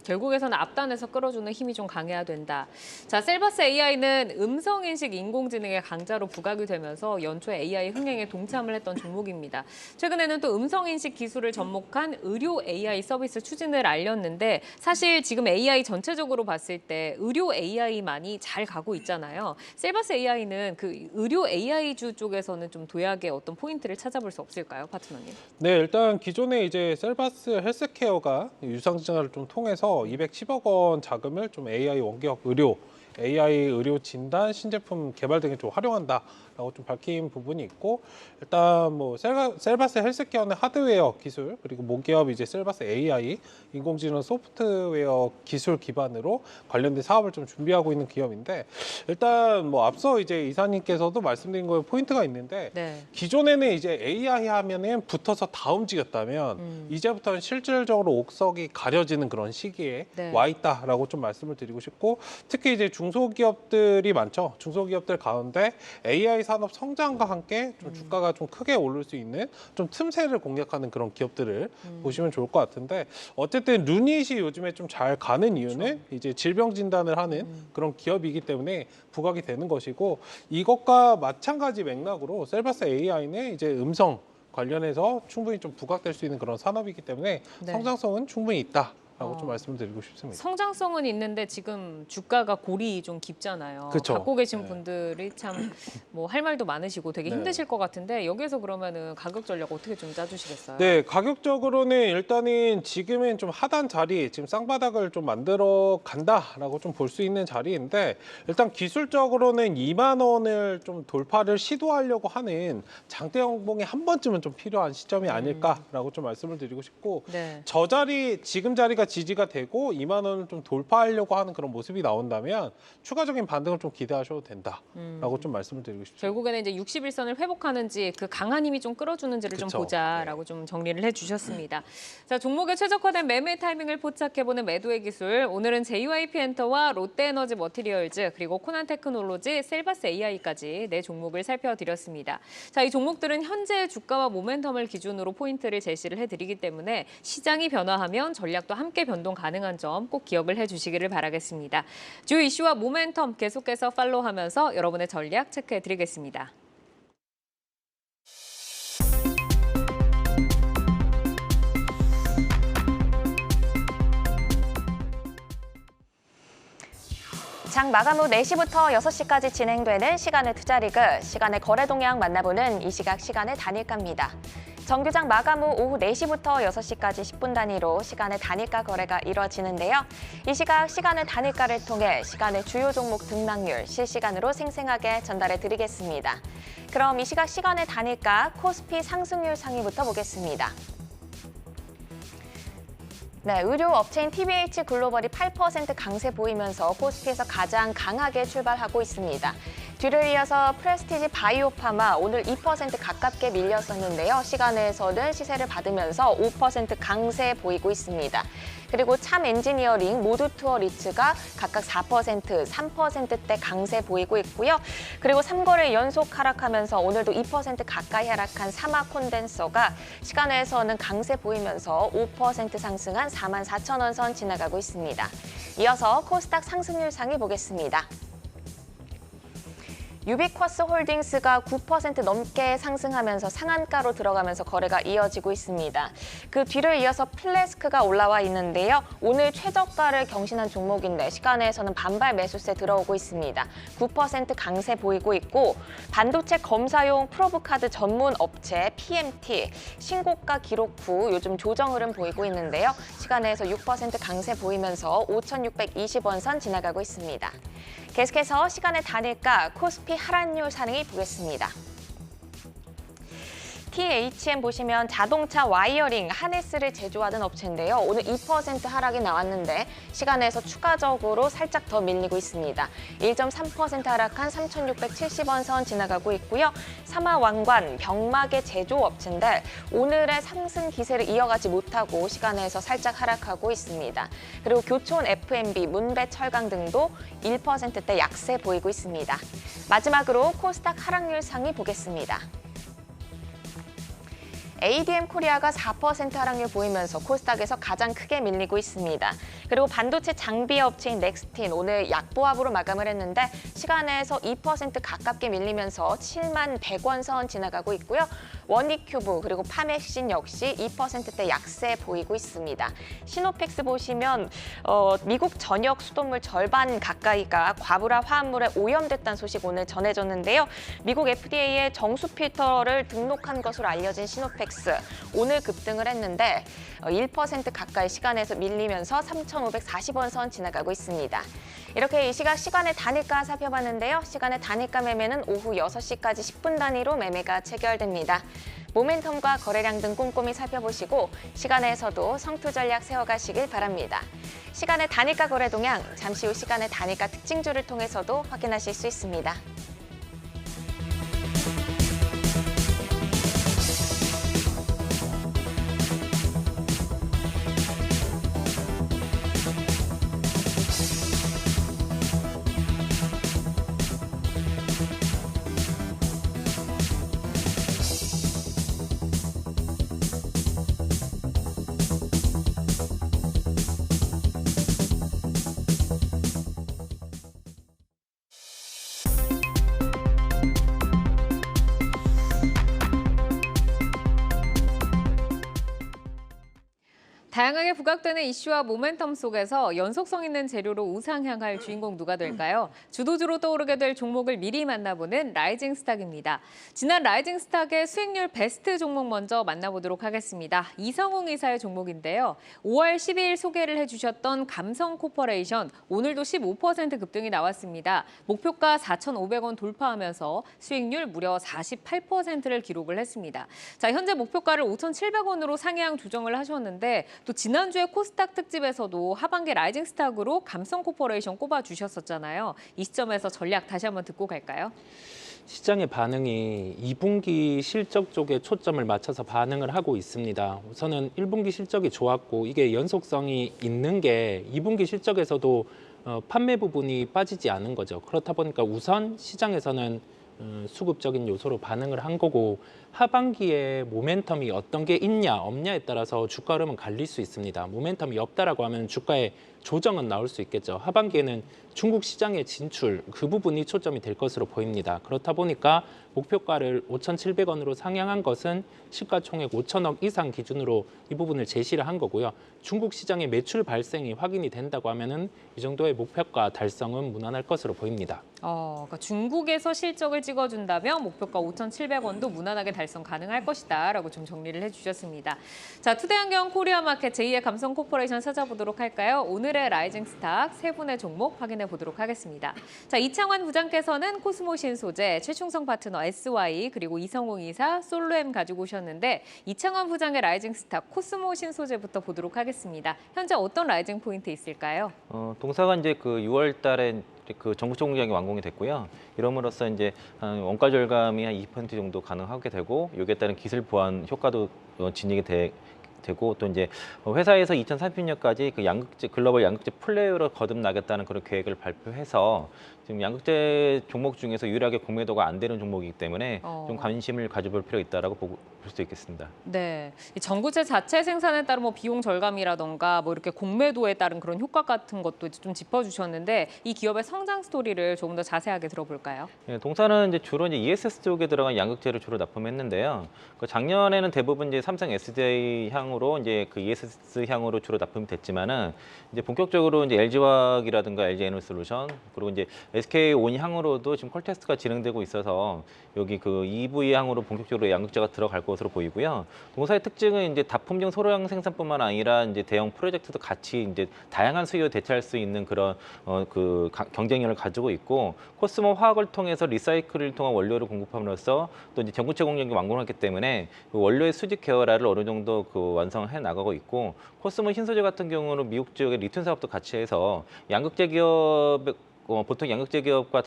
결국에서는 앞단에서 끌어주는 힘이 좀 강해야 된다. 자, 셀바스 AI는 음성인식 인공지능의 강자로 부각이 되면서 연초 AI 흥행에 동참을 했던 종목입니다. 최근에는 또 음성인식 기술을 접목한 의료 AI 서비스 추진을 알렸는데 사실 지금 AI 전체적으로 봤을 때 의료 AI만이 잘 가고 있잖아요. 셀바스 AI는 그 의료 AI주 쪽에서는 좀 도약의 어떤 포인트를 찾아볼 수 없을까요, 파트너님? 네, 일단 기존에 이제 셀바스 헬스케어가 유상증자를 좀 통해서 210억 원 자금을 좀 AI 원격 의료, AI 의료 진단, 신제품 개발 등에 좀 활용한다라고 좀 밝힌 부분이 있고 일단 뭐 셀바스 헬스케어는 하드웨어 기술 그리고 모기업 이제 셀바스 AI 인공지능 소프트웨어 기술 기반으로 관련된 사업을 좀 준비하고 있는 기업인데 일단 뭐 앞서 이제 이사님께서도 말씀드린 거에 포인트가 있는데 네. 기존에는 이제 AI 하면은 붙어서 다 움직였다면 이제부터는 실질적으로 옥석이 가려지는 그런 시기에 네. 와 있다라고 좀 말씀을 드리고 싶고 특히 이제 중소기업들이 많죠. 중소기업들 가운데 AI 산업 성장과 함께 좀 주가가 좀 크게 오를 수 있는 좀 틈새를 공략하는 그런 기업들을 보시면 좋을 것 같은데 어쨌든 루닛이 요즘에 좀 잘 가는 이유는 이제 질병 진단을 하는 그런 기업이기 때문에 부각이 되는 것이고 이것과 마찬가지 맥락으로 셀바스 AI는 이제 음성 관련해서 충분히 좀 부각될 수 있는 그런 산업이기 때문에 네. 성장성은 충분히 있다라고 좀 말씀을 드리고 싶습니다. 성장성은 있는데 지금 주가가 골이 좀 깊잖아요. 그쵸. 갖고 계신 네. 분들이 참 뭐 할 말도 많으시고 되게 네. 힘드실 것 같은데 여기에서 그러면은 가격 전략 어떻게 좀 짜주시겠어요? 네, 가격적으로는 일단은 지금은 좀 하단 자리, 지금 쌍바닥을 좀 만들어 간다라고 좀 볼 수 있는 자리인데 일단 기술적으로는 2만 원을 좀 돌파를 시도하려고 하는 장대 연봉이 한 번쯤은 좀 필요한 시점이 아닐까라고 좀 말씀을 드리고 싶고 네. 저 자리, 지금 자리가 지지가 되고 2만 원을 좀 돌파하려고 하는 그런 모습이 나온다면 추가적인 반등을 좀 기대하셔도 된다라고 좀 말씀을 드리고 싶습니다. 결국에는 이제 60일선을 회복하는지 그 강한 힘이 좀 끌어주는지를 좀 그쵸. 보자라고 좀 정리를 해주셨습니다. 자, 종목에 최적화된 매매 타이밍을 포착해보는 매도의 기술. 오늘은 JYP 엔터와 롯데에너지 머티리얼즈 그리고 코난 테크놀로지, 셀바스 AI까지 네 종목을 살펴드렸습니다. 자, 이 종목들은 현재 주가와 모멘텀을 기준으로 포인트를 제시를 해드리기 때문에 시장이 변화하면 전략도 함께 변동 가능한 점 꼭 기억을 해주시기를 바라겠습니다. 주요 이슈와 모멘텀 계속해서 팔로우하면서 여러분의 전략 체크해드리겠습니다. 장 마감 후 4시부터 6시까지 진행되는 시간의 투자리그, 시간의 거래 동향 만나보는 이 시각 시간의 단일가입니다. 정규장 마감 후 오후 4시부터 6시까지 10분 단위로 시간의 단일가 거래가 이뤄지는데요. 이 시각 시간의 단일가를 통해 시간의 주요 종목 등락률 실시간으로 생생하게 전달해 드리겠습니다. 그럼 이 시각 시간의 단일가 코스피 상승률 상위부터 보겠습니다. 네, 의료 업체인 TBH 글로벌이 8% 강세 보이면서 코스피에서 가장 강하게 출발하고 있습니다. 뒤를 이어서 프레스티지 바이오파마 오늘 2% 가깝게 밀렸었는데요. 시간에서는 시세를 받으면서 5% 강세 보이고 있습니다. 그리고 참 엔지니어링, 모두 투어 리츠가 각각 4%, 3%대 강세 보이고 있고요. 그리고 3거래 연속 하락하면서 오늘도 2% 가까이 하락한 사마 콘덴서가 시간에서는 강세 보이면서 5% 상승한 44,000원 선 지나가고 있습니다. 이어서 코스닥 상승률 상위 보겠습니다. 유비쿼스 홀딩스가 9% 넘게 상승하면서 상한가로 들어가면서 거래가 이어지고 있습니다. 그 뒤를 이어서 플래스크가 올라와 있는데요. 오늘 최저가를 경신한 종목인데 시간에서는 반발 매수세 들어오고 있습니다. 9% 강세 보이고 있고 반도체 검사용 프로브카드 전문 업체 PMT 신고가 기록 후 요즘 조정 흐름 보이고 있는데요. 시간에서 6% 강세 보이면서 5,620원 선 지나가고 있습니다. 계속해서 시간의 단일가 코스피 하락률 상위 보겠습니다. THM 보시면 자동차 와이어링, 하네스를 제조하는 업체인데요. 오늘 2% 하락이 나왔는데 시간에서 추가적으로 살짝 더 밀리고 있습니다. 1.3% 하락한 3,670원 선 지나가고 있고요. 사마왕관, 병마개 제조업체인데 오늘의 상승 기세를 이어가지 못하고 시간에서 살짝 하락하고 있습니다. 그리고 교촌 F&B, 문배철강 등도 1%대 약세 보이고 있습니다. 마지막으로 코스닥 하락률 상위 보겠습니다. ADM 코리아가 4% 하락률 보이면서 코스닥에서 가장 크게 밀리고 있습니다. 그리고 반도체 장비 업체인 넥스틴 오늘 약보합으로 마감을 했는데 시간에서 2% 가깝게 밀리면서 7만 100원 선 지나가고 있고요. 원익큐브 그리고 파맥신 역시 2%대 약세 보이고 있습니다. 시노펙스 보시면 미국 전역 수돗물 절반 가까이가 과부라 화합물에 오염됐다는 소식 오늘 전해졌는데요. 미국 FDA에 정수 필터를 등록한 것으로 알려진 시노펙스 오늘 급등을 했는데 1% 가까이 시간에서 밀리면서 3,540원 선 지나가고 있습니다. 이렇게 이 시간의 단일가 살펴봤는데요. 시간의 단일가 매매는 오후 6시까지 10분 단위로 매매가 체결됩니다. 모멘텀과 거래량 등 꼼꼼히 살펴보시고 시간에서도 성투 전략 세워가시길 바랍니다. 시간의 단일가 거래 동향, 잠시 후 시간의 단일가 특징주를 통해서도 확인하실 수 있습니다. 다양하게 부각되는 이슈와 모멘텀 속에서 연속성 있는 재료로 우상향할 주인공 누가 될까요? 주도주로 떠오르게 될 종목을 미리 만나보는 라이징 스탁입니다. 지난 라이징 스탁의 수익률 베스트 종목 먼저 만나보도록 하겠습니다. 이성웅 이사의 종목인데요. 5월 12일 소개를 해주셨던 감성코퍼레이션 오늘도 15% 급등이 나왔습니다. 목표가 4,500원 돌파하면서 수익률 무려 48%를 기록을 했습니다. 자, 현재 목표가를 5,700원으로 상향 조정을 하셨는데 또 지난주에 코스닥 특집에서도 하반기 라이징 스탁으로 감성코퍼레이션 꼽아주셨었잖아요. 이 시점에서 전략 다시 한번 듣고 갈까요? 시장의 반응이 2분기 실적 쪽에 초점을 맞춰서 반응을 하고 있습니다. 우선은 1분기 실적이 좋았고 이게 연속성이 있는 게 2분기 실적에서도 판매 부분이 빠지지 않은 거죠. 그렇다 보니까 우선 시장에서는 수급적인 요소로 반응을 한 거고 하반기에 모멘텀이 어떤 게 있냐 없냐에 따라서 주가 흐름은 갈릴 수 있습니다. 모멘텀이 없다라고 하면 주가에 조정은 나올 수 있겠죠. 하반기에는 중국 시장의 진출 그 부분이 초점이 될 것으로 보입니다. 그렇다 보니까 목표가를 5,700원으로 상향한 것은 시가총액 5천억 이상 기준으로 이 부분을 제시를 한 거고요. 중국 시장의 매출 발생이 확인이 된다고 하면은 이 정도의 목표가 달성은 무난할 것으로 보입니다. 그러니까 중국에서 실적을 찍어준다면 목표가 5,700원도 무난하게 달성 가능할 것이다라고 좀 정리를 해주셨습니다. 자, 투데이안경 코리아마켓 제2의 감성코퍼레이션 찾아보도록 할까요? 오늘의 라이징 스탁 세 분의 종목 확인해 보도록 하겠습니다. 자, 이창환 부장께서는 코스모신 소재, 최충성 파트너 SY 그리고 이성웅 이사 솔로엠 가지고 오셨는데 이창환 부장의 라이징 스탁 코스모신 소재부터 보도록 하겠습니다. 현재 어떤 라이징 포인트 있을까요? 동사가 이제 그 6월 달에 그 전국적 공장이 완공이 됐고요. 이럼으로써 이제 원가 절감이 한 2% 정도 가능하게 되고 여기에 따른 기술 보완 효과도 진행이 되고 또 이제 회사에서 2030년까지 그 글로벌 양극재 플레이어로 거듭나겠다는 그런 계획을 발표해서 지금 양극재 종목 중에서 유일하게 공매도가 안 되는 종목이기 때문에 어. 좀 관심을 가져볼 필요가 있다라고 볼 수 있겠습니다. 네, 이 전구체 자체 생산에 따른 뭐 비용 절감이라던가 뭐 이렇게 공매도에 따른 그런 효과 같은 것도 이제 좀 짚어주셨는데 이 기업의 성장 스토리를 조금 더 자세하게 들어볼까요? 예, 동사는 이제 주로 이제 ESS 쪽에 들어간 양극재를 주로 납품했는데요. 그 작년에는 대부분 이제 삼성 SDI 향으로 이제 그 ESS 향으로 주로 납품이 됐지만은 이제 본격적으로 이제 LG화학이라든가 LG 에너솔루션 그리고 이제 SK 온 향으로도 지금 컬 테스트가 진행되고 있어서 여기 그 EV 향으로 본격적으로 양극재가 들어갈 것으로 보이고요. 동사의 특징은 이제 다품종 소량 생산뿐만 아니라 이제 대형 프로젝트도 같이 이제 다양한 수요 대체할 수 있는 그런 경쟁력을 가지고 있고 코스모 화학을 통해서 리사이클을 통한 원료를 공급함으로써 또 이제 전구체 공정이 완공했기 때문에 그 원료의 수직 계열화를 어느 정도 그 완성해 나가고 있고 코스모 신소재 같은 경우는 미국 지역의 리튬 사업도 같이 해서 양극재 기업 보통 양극재 기업과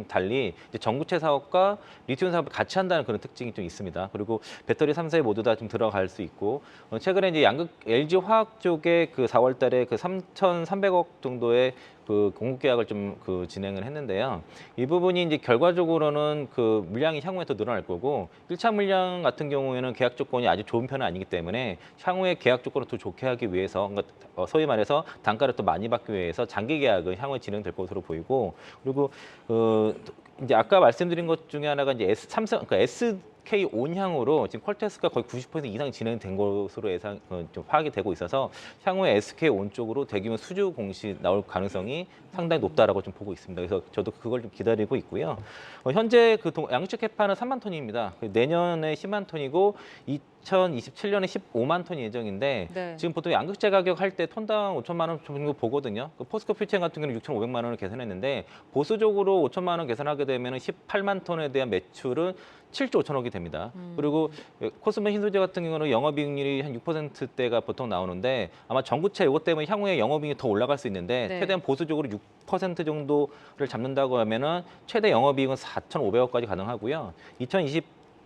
달리 이제 전구체 사업과 리튬 사업을 같이 한다는 그런 특징이 좀 있습니다. 그리고 배터리 3사에 모두 다 좀 들어갈 수 있고 최근에 이제 LG 화학 쪽에 그 4월달에 그 3,300억 정도의 그 공급 계약을 좀 진행을 했는데요. 이 부분이 이제 결과적으로는 그 물량이 향후에 더 늘어날 거고 1차 물량 같은 경우에는 계약 조건이 아주 좋은 편은 아니기 때문에 향후에 계약 조건을 더 좋게 하기 위해서 소위 말해서 단가를 또 많이 받기 위해서 장기 계약은 향후에 진행될 것으로 보이고 그리고 이제 아까 말씀드린 것 중에 하나가 이제 SK 온향으로 지금 퀄테스트가 거의 90% 이상 진행된 것으로 좀 파악이 되고 있어서 향후에 SK 온 쪽으로 대규모 수주 공시 나올 가능성이 상당히 높다라고 좀 보고 있습니다. 그래서 저도 그걸 좀 기다리고 있고요. 현재 그 양극재 캐파는 3만 톤입니다. 내년에 10만 톤이고 2027년에 15만 톤 예정인데 네. 지금 보통 양극재 가격 할 때 톤당 5천만 원 정도 보거든요. 그 포스코 퓨처 같은 경우는 6,500만 원을 계산했는데 보수적으로 5천만 원 계산하게 되면 18만 톤에 대한 매출은 7조 5천억이 됩니다. 그리고 코스모 신소재 같은 경우는 영업이익률이 한 6%대가 보통 나오는데 아마 전구체 이것 때문에 향후에 영업이익이 더 올라갈 수 있는데 네. 최대한 보수적으로 6% 정도를 잡는다고 하면은 최대 영업이익은 4,500억까지 가능하고요.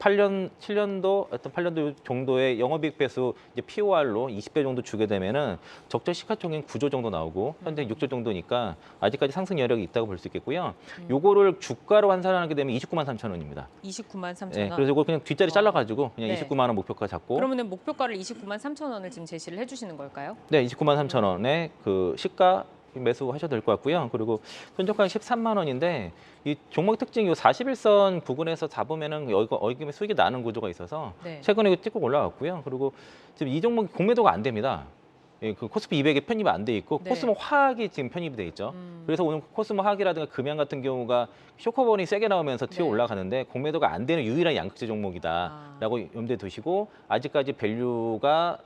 7년도 어떤 8년도 정도의 영업이익 배수 이제 POR로 20배 정도 주게 되면은 적정 시가총액 9조 정도 나오고 현재 6조 정도니까 아직까지 상승 여력이 있다고 볼 수 있겠고요. 요거를 주가로 환산하게 되면 29만 3천 원입니다. 29만 3천 네, 원. 그래서 이거 그냥 뒷자리 잘라가지고 그냥 네. 29만 원 목표가 잡고 그러면은 목표가를 29만 3천 원을 지금 제시를 해주시는 걸까요? 네, 29만 3천 원에 그 시가 매수하셔도 될 것 같고요. 그리고 현저가 13만 원인데 이 종목 특징이 요 41선 부근에서 잡으면은 여기 수익이 나는 구조가 있어서 네. 최근에 이거 찍고 올라갔고요. 그리고 지금 이 종목 공매도가 안 됩니다. 예, 그 코스피 200에 편입이 안 돼 있고 네. 코스모 화학이 지금 편입이 돼 있죠. 그래서 오늘 코스모 화학이라든가 금양 같은 경우가 쇼커본이 세게 나오면서 튀어 네. 올라가는데 공매도가 안 되는 유일한 양극재 종목이다라고 염두에 두시고 아직까지 밸류가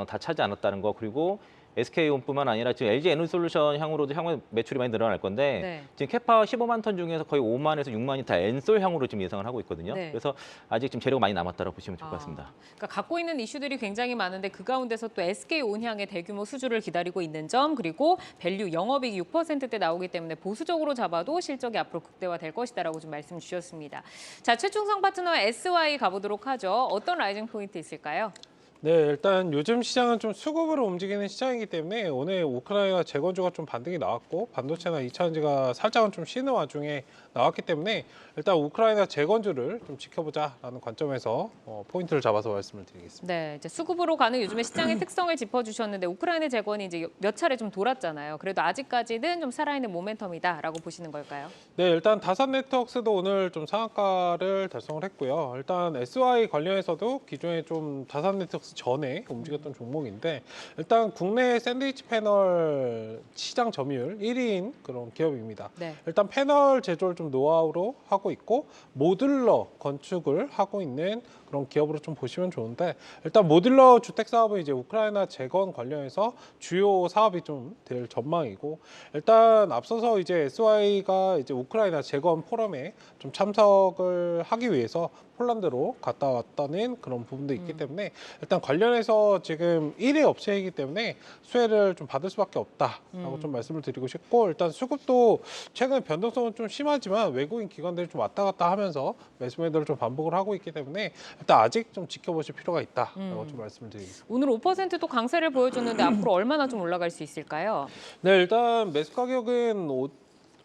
다 차지 않았다는 거 그리고 SK온뿐만 아니라 지금 LG 에너솔루션 향으로도 향후 매출이 많이 늘어날 건데 네. 지금 캐파 15만 톤 중에서 거의 5만에서 6만이 다 엔솔 향으로 지금 예상을 하고 있거든요. 네. 그래서 아직 지금 재료가 많이 남았다고 보시면 좋을 것 같습니다. 그러니까 갖고 있는 이슈들이 굉장히 많은데 그 가운데서 또 SK 온향의 대규모 수주를 기다리고 있는 점 그리고 밸류 영업이익이 6%대 나오기 때문에 보수적으로 잡아도 실적이 앞으로 극대화될 것이다라고 좀 말씀 주셨습니다. 자, 최충성 파트너 SY 가보도록 하죠. 어떤 라이징 포인트 있을까요? 네, 일단 요즘 시장은 좀 수급으로 움직이는 시장이기 때문에 오늘 우크라이나 재건주가 좀 반등이 나왔고 반도체나 2차전지가 살짝은 좀 쉬는 와중에 나왔기 때문에 일단 우크라이나 재건주를 좀 지켜보자라는 관점에서 포인트를 잡아서 말씀을 드리겠습니다. 네, 이제 수급으로 가는 요즘의 시장의 특성을 짚어주셨는데 우크라이나 재건이 이제 몇 차례 좀 돌았잖아요. 그래도 아직까지는 좀 살아있는 모멘텀이다라고 보시는 걸까요? 네, 일단 다산 네트워크스도 오늘 좀 상한가를 달성을 했고요. 일단 SY 관련해서도 기존에 좀 다산 네트워크스 전에 움직였던 종목인데 일단 국내 샌드위치 패널 시장 점유율 1위인 그런 기업입니다. 네. 일단 패널 제조를 좀 노하우로 하고 있고 모듈러 건축을 하고 있는 그런 기업으로 좀 보시면 좋은데 일단 모듈러 주택 사업은 이제 우크라이나 재건 관련해서 주요 사업이 좀 될 전망이고 일단 앞서서 이제 SY가 이제 우크라이나 재건 포럼에 좀 참석을 하기 위해서 폴란드로 갔다 왔다는 그런 부분도 있기 때문에 일단 관련해서 지금 1위 업체이기 때문에 수혜를 좀 받을 수밖에 없다라고 좀 말씀을 드리고 싶고 일단 수급도 최근 변동성은 좀 심하지만 외국인 기관들이 좀 왔다 갔다 하면서 매수 매도를 좀 반복을 하고 있기 때문에 일단 아직 좀 지켜보실 필요가 있다라고 좀 말씀을 드리겠습니다. 오늘 5%또 강세를 보여줬는데 앞으로 얼마나 좀 올라갈 수 있을까요? 네, 일단 매수 가격은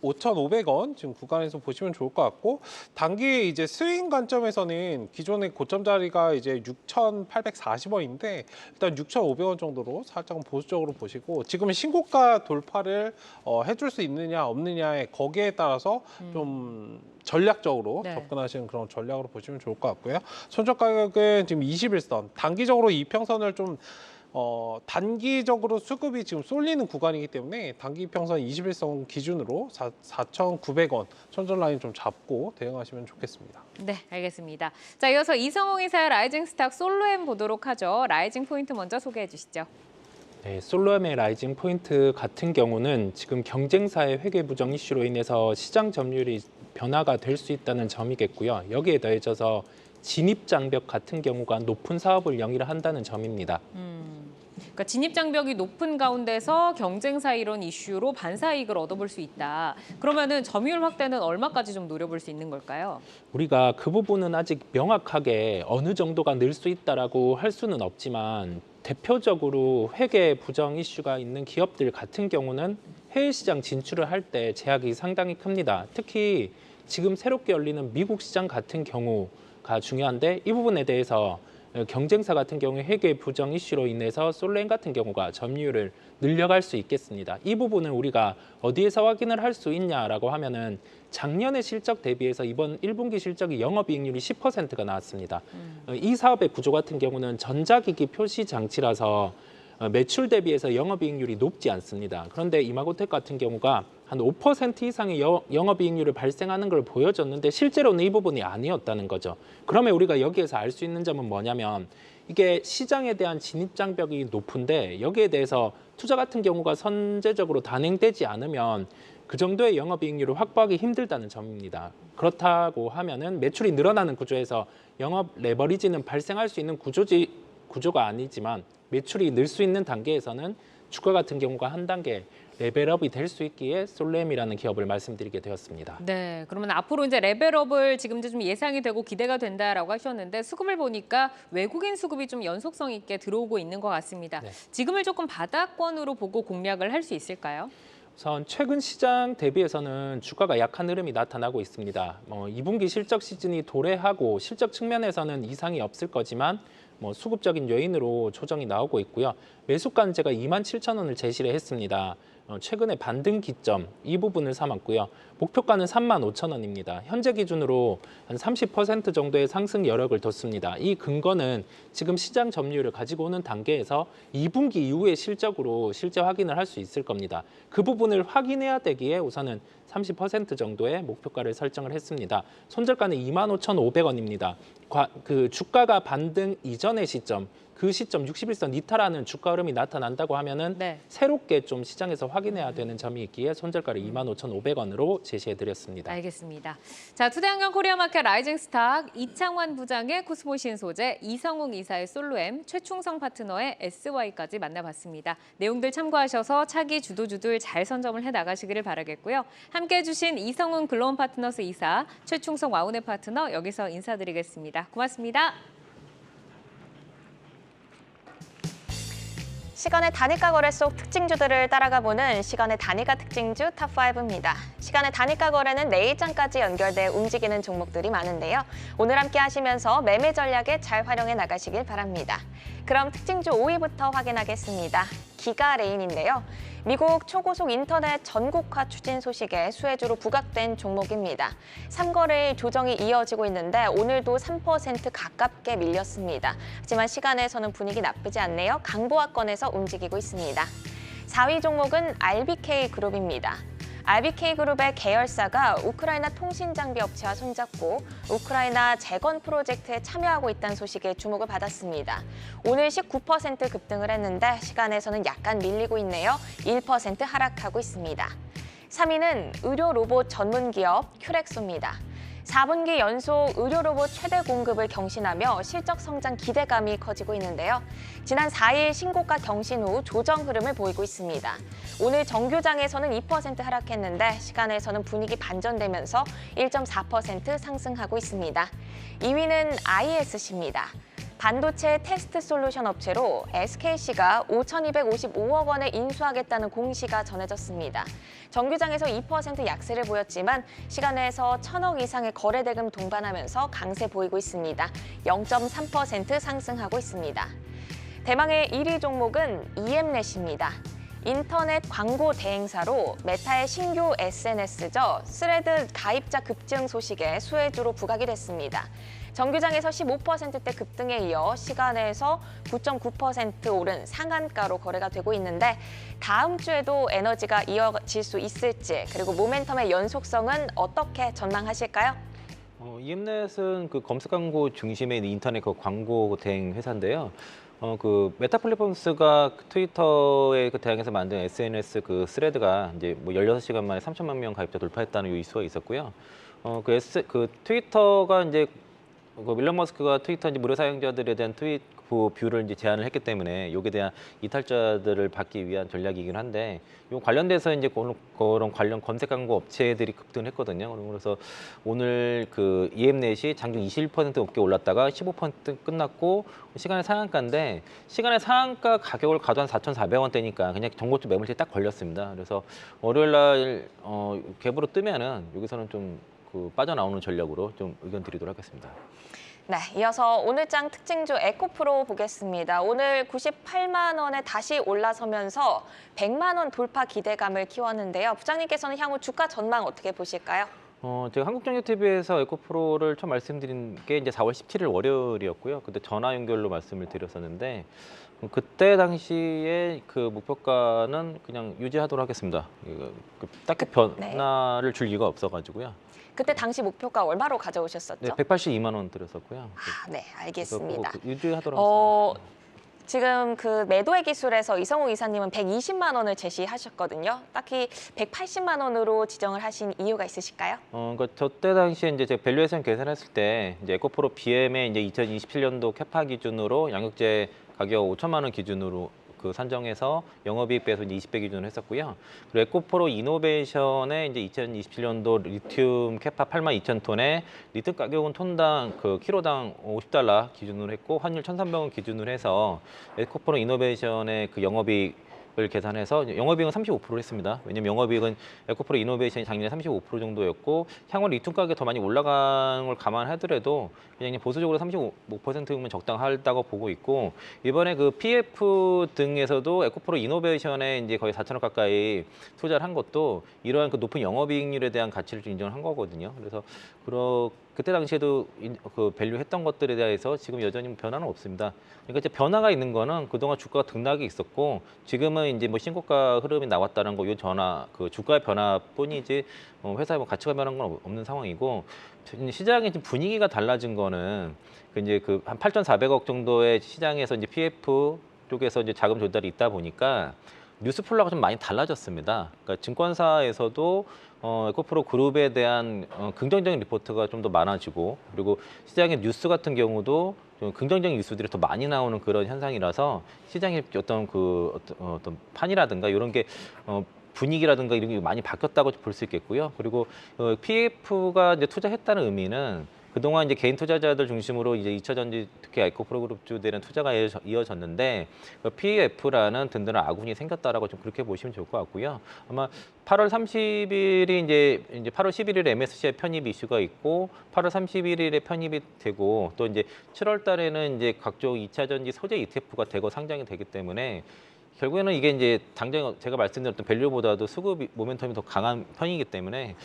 5,500원 지금 구간에서 보시면 좋을 것 같고 단기 이제 스윙 관점에서는 기존의 고점 자리가 이제 6,840원인데 일단 6,500원 정도로 살짝 보수적으로 보시고 지금은 신고가 돌파를 해줄 수 있느냐 없느냐에 거기에 따라서 좀 전략적으로 네. 접근하시는 그런 전략으로 보시면 좋을 것 같고요. 손절 가격은 지금 21선 단기적으로 이평선을 좀 단기적으로 수급이 지금 쏠리는 구간이기 때문에 단기 이평선 21선 기준으로 4,900원 손절 라인 좀 잡고 대응하시면 좋겠습니다. 네, 알겠습니다. 자, 이어서 이성웅 이사의 라이징 스탁 솔로엠 보도록 하죠. 라이징 포인트 먼저 소개해 주시죠. 네, 솔로엠의 라이징 포인트 같은 경우는 지금 경쟁사의 회계 부정 이슈로 인해서 시장 점유율이 변화가 될 수 있다는 점이겠고요. 여기에 더해져서 진입 장벽 같은 경우가 높은 사업을 영위를 한다는 점입니다. 그러니까 진입 장벽이 높은 가운데서 경쟁사 이런 이슈로 반사이익을 얻어볼 수 있다. 그러면은 점유율 확대는 얼마까지 좀 노려볼 수 있는 걸까요? 우리가 그 부분은 아직 명확하게 어느 정도가 늘 수 있다라고 할 수는 없지만 대표적으로 회계 부정 이슈가 있는 기업들 같은 경우는 해외 시장 진출을 할 때 제약이 상당히 큽니다. 특히 지금 새롭게 열리는 미국 시장 같은 경우가 중요한데 이 부분에 대해서 경쟁사 같은 경우에 회계 부정 이슈로 인해서 솔로엠 같은 경우가 점유율을 늘려갈 수 있겠습니다. 이 부분을 우리가 어디에서 확인을 할 수 있냐라고 하면은 작년의 실적 대비해서 이번 1분기 실적이 영업이익률이 10%가 나왔습니다. 이 사업의 구조 같은 경우는 전자기기 표시 장치라서 매출 대비해서 영업이익률이 높지 않습니다. 그런데 이마고텍 같은 경우가 한 5% 이상의 영업이익률을 발생하는 걸 보여줬는데 실제로는 이 부분이 아니었다는 거죠. 그러면 우리가 여기에서 알 수 있는 점은 뭐냐면 이게 시장에 대한 진입 장벽이 높은데 여기에 대해서 투자 같은 경우가 선제적으로 단행되지 않으면 그 정도의 영업이익률을 확보하기 힘들다는 점입니다. 그렇다고 하면은 매출이 늘어나는 구조에서 영업 레버리지는 발생할 수 있는 구조가 아니지만 매출이 늘 수 있는 단계에서는 주가 같은 경우가 한 단계 레벨업이 될 수 있기에 솔로엠이라는 기업을 말씀드리게 되었습니다. 네, 그러면 앞으로 이제 레벨업을 지금 좀 예상이 되고 기대가 된다라고 하셨는데 수급을 보니까 외국인 수급이 좀 연속성 있게 들어오고 있는 것 같습니다. 네. 지금을 조금 바닥권으로 보고 공략을 할 수 있을까요? 우선 최근 시장 대비해서는 주가가 약한 흐름이 나타나고 있습니다. 2분기 실적 시즌이 도래하고 실적 측면에서는 이상이 없을 거지만 수급적인 요인으로 조정이 나오고 있고요. 매수가제가 27,000원을 제시를 했습니다. 최근에 반등 기점 이 부분을 삼았고요. 목표가는 35,000원입니다. 현재 기준으로 한 30% 정도의 상승 여력을 뒀습니다. 이 근거는 지금 시장 점유율을 가지고 오는 단계에서 2분기 이후의 실적으로 실제 확인을 할 수 있을 겁니다. 그 부분을 확인해야 되기에 우선은 30% 정도의 목표가를 설정을 했습니다. 손절가는 25,500원입니다. 그 주가가 반등 이전의 시점, 그 시점 61선 이탈하는 주가 흐름이 나타난다고 하면은 네. 새롭게 좀 시장에서 확인해야 되는 점이 있기에 손절가를 25,500원으로 제시해드렸습니다. 알겠습니다. 자, 투데이안경 코리아마켓 라이징 스탁 이창환 부장의 코스모신 소재, 이성웅 이사의 솔로엠, 최충성 파트너의 SY까지 만나봤습니다. 내용들 참고하셔서 차기 주도주들 잘 선점을 해나가시기를 바라겠고요. 함께해 주신 이성웅 글로원 파트너스 이사, 최충성 와우넷 파트너 여기서 인사드리겠습니다. 고맙습니다. 시간의 단일가 거래 속 특징주들을 따라가 보는 시간의 단일가 특징주 탑5입니다. 시간의 단일가 거래는 내일장까지 연결돼 움직이는 종목들이 많은데요. 오늘 함께 하시면서 매매 전략에 잘 활용해 나가시길 바랍니다. 그럼 특징주 5위부터 확인하겠습니다. 기가레인인데요. 미국 초고속 인터넷 전국화 추진 소식에 수혜주로 부각된 종목입니다. 3거래일 조정이 이어지고 있는데 오늘도 3% 가깝게 밀렸습니다. 하지만 시간에서는 분위기 나쁘지 않네요. 강보합권에서 움직이고 있습니다. 4위 종목은 RBK그룹입니다. RBK그룹의 계열사가 우크라이나 통신장비 업체와 손잡고 우크라이나 재건 프로젝트에 참여하고 있다는 소식에 주목을 받았습니다. 오늘 19% 급등을 했는데 시간에서는 약간 밀리고 있네요. 1% 하락하고 있습니다. 3위는 의료 로봇 전문 기업 큐렉소입니다. 4분기 연속 의료 로봇 최대 공급을 경신하며 실적 성장 기대감이 커지고 있는데요. 지난 4일 신고가 경신 후 조정 흐름을 보이고 있습니다. 오늘 정규장에서는 2% 하락했는데 시간에서는 분위기 반전되면서 1.4% 상승하고 있습니다. 2위는 ISC입니다. 반도체 테스트 솔루션 업체로 SKC가 5,255억 원에 인수하겠다는 공시가 전해졌습니다. 정규장에서 2% 약세를 보였지만 시간에서 1,000억 이상의 거래대금 동반하면서 강세 보이고 있습니다. 0.3% 상승하고 있습니다. 대망의 1위 종목은 EM넷입니다. 인터넷 광고 대행사로 메타의 신규 SNS죠. 스레드 가입자 급증 소식에 수혜주로 부각이 됐습니다. 정규장에서 15%대 급등에 이어 시간에서 9.9% 오른 상한가로 거래가 되고 있는데 다음 주에도 에너지가 이어질 수 있을지 그리고 모멘텀의 연속성은 어떻게 전망하실까요? EM넷은 그 검색 광고 중심의 인터넷 그 광고 대행 회사인데요. 그 메타 플랫폼스가 트위터에 그 대항해서 만든 SNS 그 스레드가 이제 뭐 16시간 만에 3천만 명 가입자 돌파했다는 이슈가 있었고요. 그 트위터가 이제 그 일론 머스크가 트위터 이제 무료 사용자들에 대한 트윗 뷰를 이제 제한을 했기 때문에 여기에 대한 이탈자들을 받기 위한 전략이긴 한데 요 관련돼서 이제 그런 관련 검색 광고 업체들이 급등을 했거든요. 그래서 오늘 그 EM넷이 장중 21% 넘게 올랐다가 15% 끝났고 시간의 상한가인데 시간의 상한가 가격을 가도 한 4,400원대니까 그냥 정보점 매물대에 딱 걸렸습니다. 그래서 월요일 날 갭으로 뜨면은 여기서는 좀 그 빠져나오는 전략으로 좀 의견 드리도록 하겠습니다. 네, 이어서 오늘장 특징주 에코프로 보겠습니다. 오늘 98만 원에 다시 올라서면서 100만 원 돌파 기대감을 키웠는데요. 부장님께서는 향후 주가 전망 어떻게 보실까요? 제가 한국전력TV에서 에코프로를 처음 말씀드린 게 이제 4월 17일 월요일이었고요. 그때 전화 연결로 말씀을 드렸었는데 그때 당시에 그 목표가는 그냥 유지하도록 하겠습니다. 딱히 변화를 줄 이유가 없어가지고요. 그때 당시 목표가 얼마로 가져오셨었죠? 네, 182만 원 들었었고요. 네, 알겠습니다. 유지하도록 하겠습니다. 지금 그 매도의 기술에서 이성우 이사님은 120만 원을 제시하셨거든요. 딱히 180만 원으로 지정을 하신 이유가 있으실까요? 그러니까 저때 당시에 이제 제가 밸류에이션 계산했을 때 이제 에코프로 BM의 이제 2027년도 캐파 기준으로 양극재 가격 5천만 원 기준으로 그 산정해서 영업이익 배에서 이제 20배 기준으로 했었고요. 그리고 에코프로 이노베이션의 이제 2027년도 리튬 캐파 82,000톤에 리튬 가격은 톤당 그 킬로당 50달러 기준으로 했고 환율 1,300원 기준으로 해서 에코프로 이노베이션의 그 영업이익을 계산해서 영업이익은 35% 했습니다. 왜냐면 영업이익은 에코프로 이노베이션이 작년에 35% 정도였고 향후 리튬 가격이 더 많이 올라가는 걸 감안하더라도 그냥 보수적으로 35%면 적당하다고 보고 있고 이번에 그 PF 등에서도 에코프로 이노베이션에 이제 거의 4천억 가까이 투자를 한 것도 이러한 그 높은 영업이익률에 대한 가치를 좀 인정을 한 거거든요. 그래서 그때 당시에도 그 밸류 했던 것들에 대해서 지금 여전히 변화는 없습니다. 그러니까 이제 변화가 있는 거는 그동안 주가가 등락이 있었고 지금은 이제 뭐 신고가 흐름이 나왔다는 거 요 전화 그 주가의 변화뿐이지 회사의 뭐 가치가 변한 건 없는 상황이고 시장의 분위기가 달라진 거는 그 이제 그 한 8,400억 정도의 시장에서 이제 PF 쪽에서 이제 자금 조달이 있다 보니까 뉴스 플로우가 좀 많이 달라졌습니다. 그러니까 증권사에서도 에코프로 그룹에 대한 긍정적인 리포트가 좀 더 많아지고 그리고 시장의 뉴스 같은 경우도 좀 긍정적인 뉴스들이 더 많이 나오는 그런 현상이라서 시장의 어떤 판이라든가 이런 게 분위기라든가 이런 게 많이 바뀌었다고 볼 수 있겠고요. 그리고 PF가 이제 투자했다는 의미는 그동안 이제 개인 투자자들 중심으로 이제 2차 전지 특히 에코프로 그룹주들은 투자가 이어졌는데 PF라는 든든한 아군이 생겼다라고 좀 그렇게 보시면 좋을 것 같고요. 아마 8월 30일이 이제 8월 11일에 MSCI 편입 이슈가 있고 8월 31일에 편입이 되고 또 이제 7월 달에는 이제 각종 2차 전지 소재 ETF가 되고 상장이 되기 때문에 결국에는 이게 이제 당장 제가 말씀드렸던 밸류보다도 수급 모멘텀이 더 강한 편이기 때문에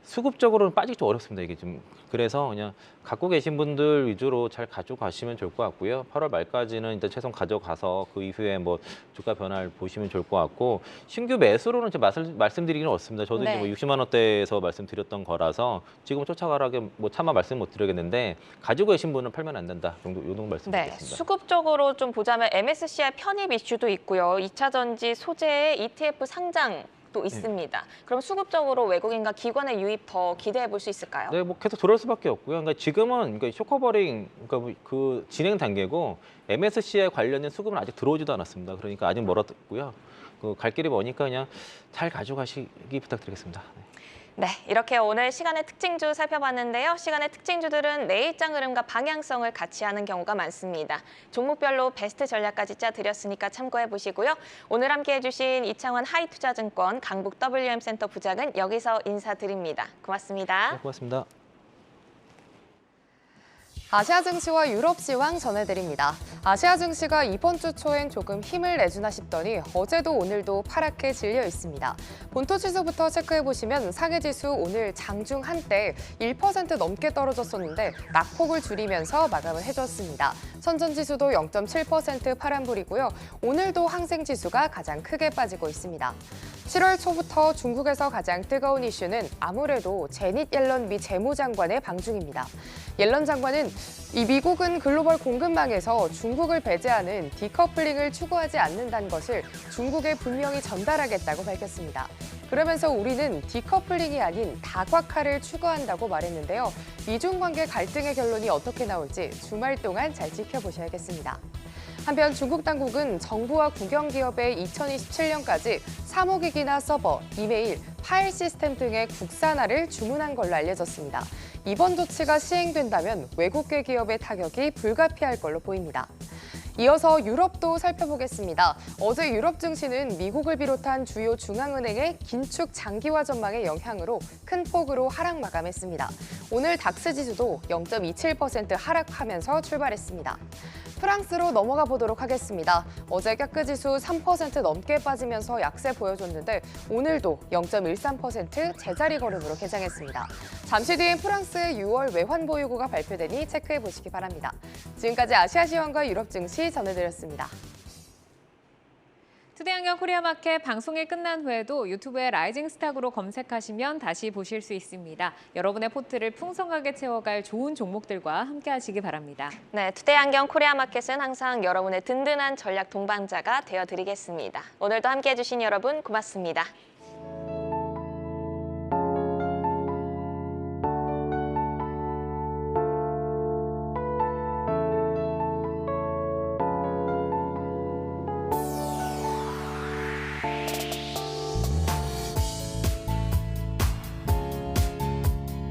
수급적으로는 빠지기 좀 어렵습니다. 이게 좀 그래서 그냥 갖고 계신 분들 위주로 잘 가져가시면 좋을 것 같고요. 8월 말까지는 일단 최소 가져가서 그 이후에 뭐 주가 변화를 보시면 좋을 것 같고 신규 매수로는 제가 말씀드리기는 어렵습니다. 저도 네. 이제 뭐 60만 원대에서 말씀드렸던 거라서 지금 쫓아가라게 뭐 차마 말씀 못 드리겠는데 가지고 계신 분은 팔면 안 된다 정도 요 정도 네, 말씀드리겠습니다. 수급적으로 좀 보자면 MSCI 편입 이슈도 있고요. 2차 전지 소재의 ETF 상장 또 있습니다. 그럼 수급적으로 외국인과 기관의 유입 더 기대해 볼 수 있을까요? 네, 뭐 계속 들어올 수밖에 없고요. 그러니까 지금은 쇼커버링, 그러니까 그 진행 단계고 MSCI 관련된 수급은 아직 들어오지도 않았습니다. 그러니까 아직 멀었고요. 그 갈 길이 머니까 그냥 잘 가져가시기 부탁드리겠습니다. 네. 네, 이렇게 오늘 시간의 특징주 살펴봤는데요. 시간의 특징주들은 내일장 흐름과 방향성을 같이 하는 경우가 많습니다. 종목별로 베스트 전략까지 짜드렸으니까 참고해 보시고요. 오늘 함께해 주신 이창원 하이투자증권 강북 WM센터 부장은 여기서 인사드립니다. 고맙습니다. 네, 고맙습니다. 아시아 증시와 유럽 시황 전해드립니다. 아시아 증시가 이번 주 초엔 조금 힘을 내주나 싶더니 어제도 오늘도 파랗게 질려 있습니다. 본토 지수부터 체크해보시면 상해 지수 오늘 장중 한때 1% 넘게 떨어졌었는데 낙폭을 줄이면서 마감을 해줬습니다. 선전 지수도 0.7% 파란불이고요. 오늘도 항생 지수가 가장 크게 빠지고 있습니다. 7월 초부터 중국에서 가장 뜨거운 이슈는 아무래도 제닛 옐런 미 재무장관의 방중입니다. 옐런 장관은 이 미국은 글로벌 공급망에서 중국을 배제하는 디커플링을 추구하지 않는다는 것을 중국에 분명히 전달하겠다고 밝혔습니다. 그러면서 우리는 디커플링이 아닌 다각화를 추구한다고 말했는데요. 미중 관계 갈등의 결론이 어떻게 나올지 주말 동안 잘 지켜보셔야겠습니다. 한편 중국 당국은 정부와 국영기업의 2027년까지 사무기기나 서버, 이메일, 파일 시스템 등의 국산화를 주문한 걸로 알려졌습니다. 이번 조치가 시행된다면 외국계 기업의 타격이 불가피할 걸로 보입니다. 이어서 유럽도 살펴보겠습니다. 어제 유럽 증시는 미국을 비롯한 주요 중앙은행의 긴축 장기화 전망의 영향으로 큰 폭으로 하락 마감했습니다. 오늘 닥스 지수도 0.27% 하락하면서 출발했습니다. 프랑스로 넘어가 보도록 하겠습니다. 어제 까크 지수 3% 넘게 빠지면서 약세 보여줬는데 오늘도 0.13% 제자리 걸음으로 개장했습니다. 잠시 뒤엔 프랑스의 6월 외환 보유고가 발표되니 체크해 보시기 바랍니다. 지금까지 아시아 시황과 유럽 증시 전해드렸습니다. 투데이안경 코리아마켓 방송이 끝난 후에도 유튜브에 라이징 스탁으로 검색하시면 다시 보실 수 있습니다. 여러분의 포트를 풍성하게 채워갈 좋은 종목들과 함께 하시기 바랍니다. 네, 투데이안경 코리아마켓은 항상 여러분의 든든한 전략 동반자가 되어드리겠습니다. 오늘도 함께해 주신 여러분 고맙습니다.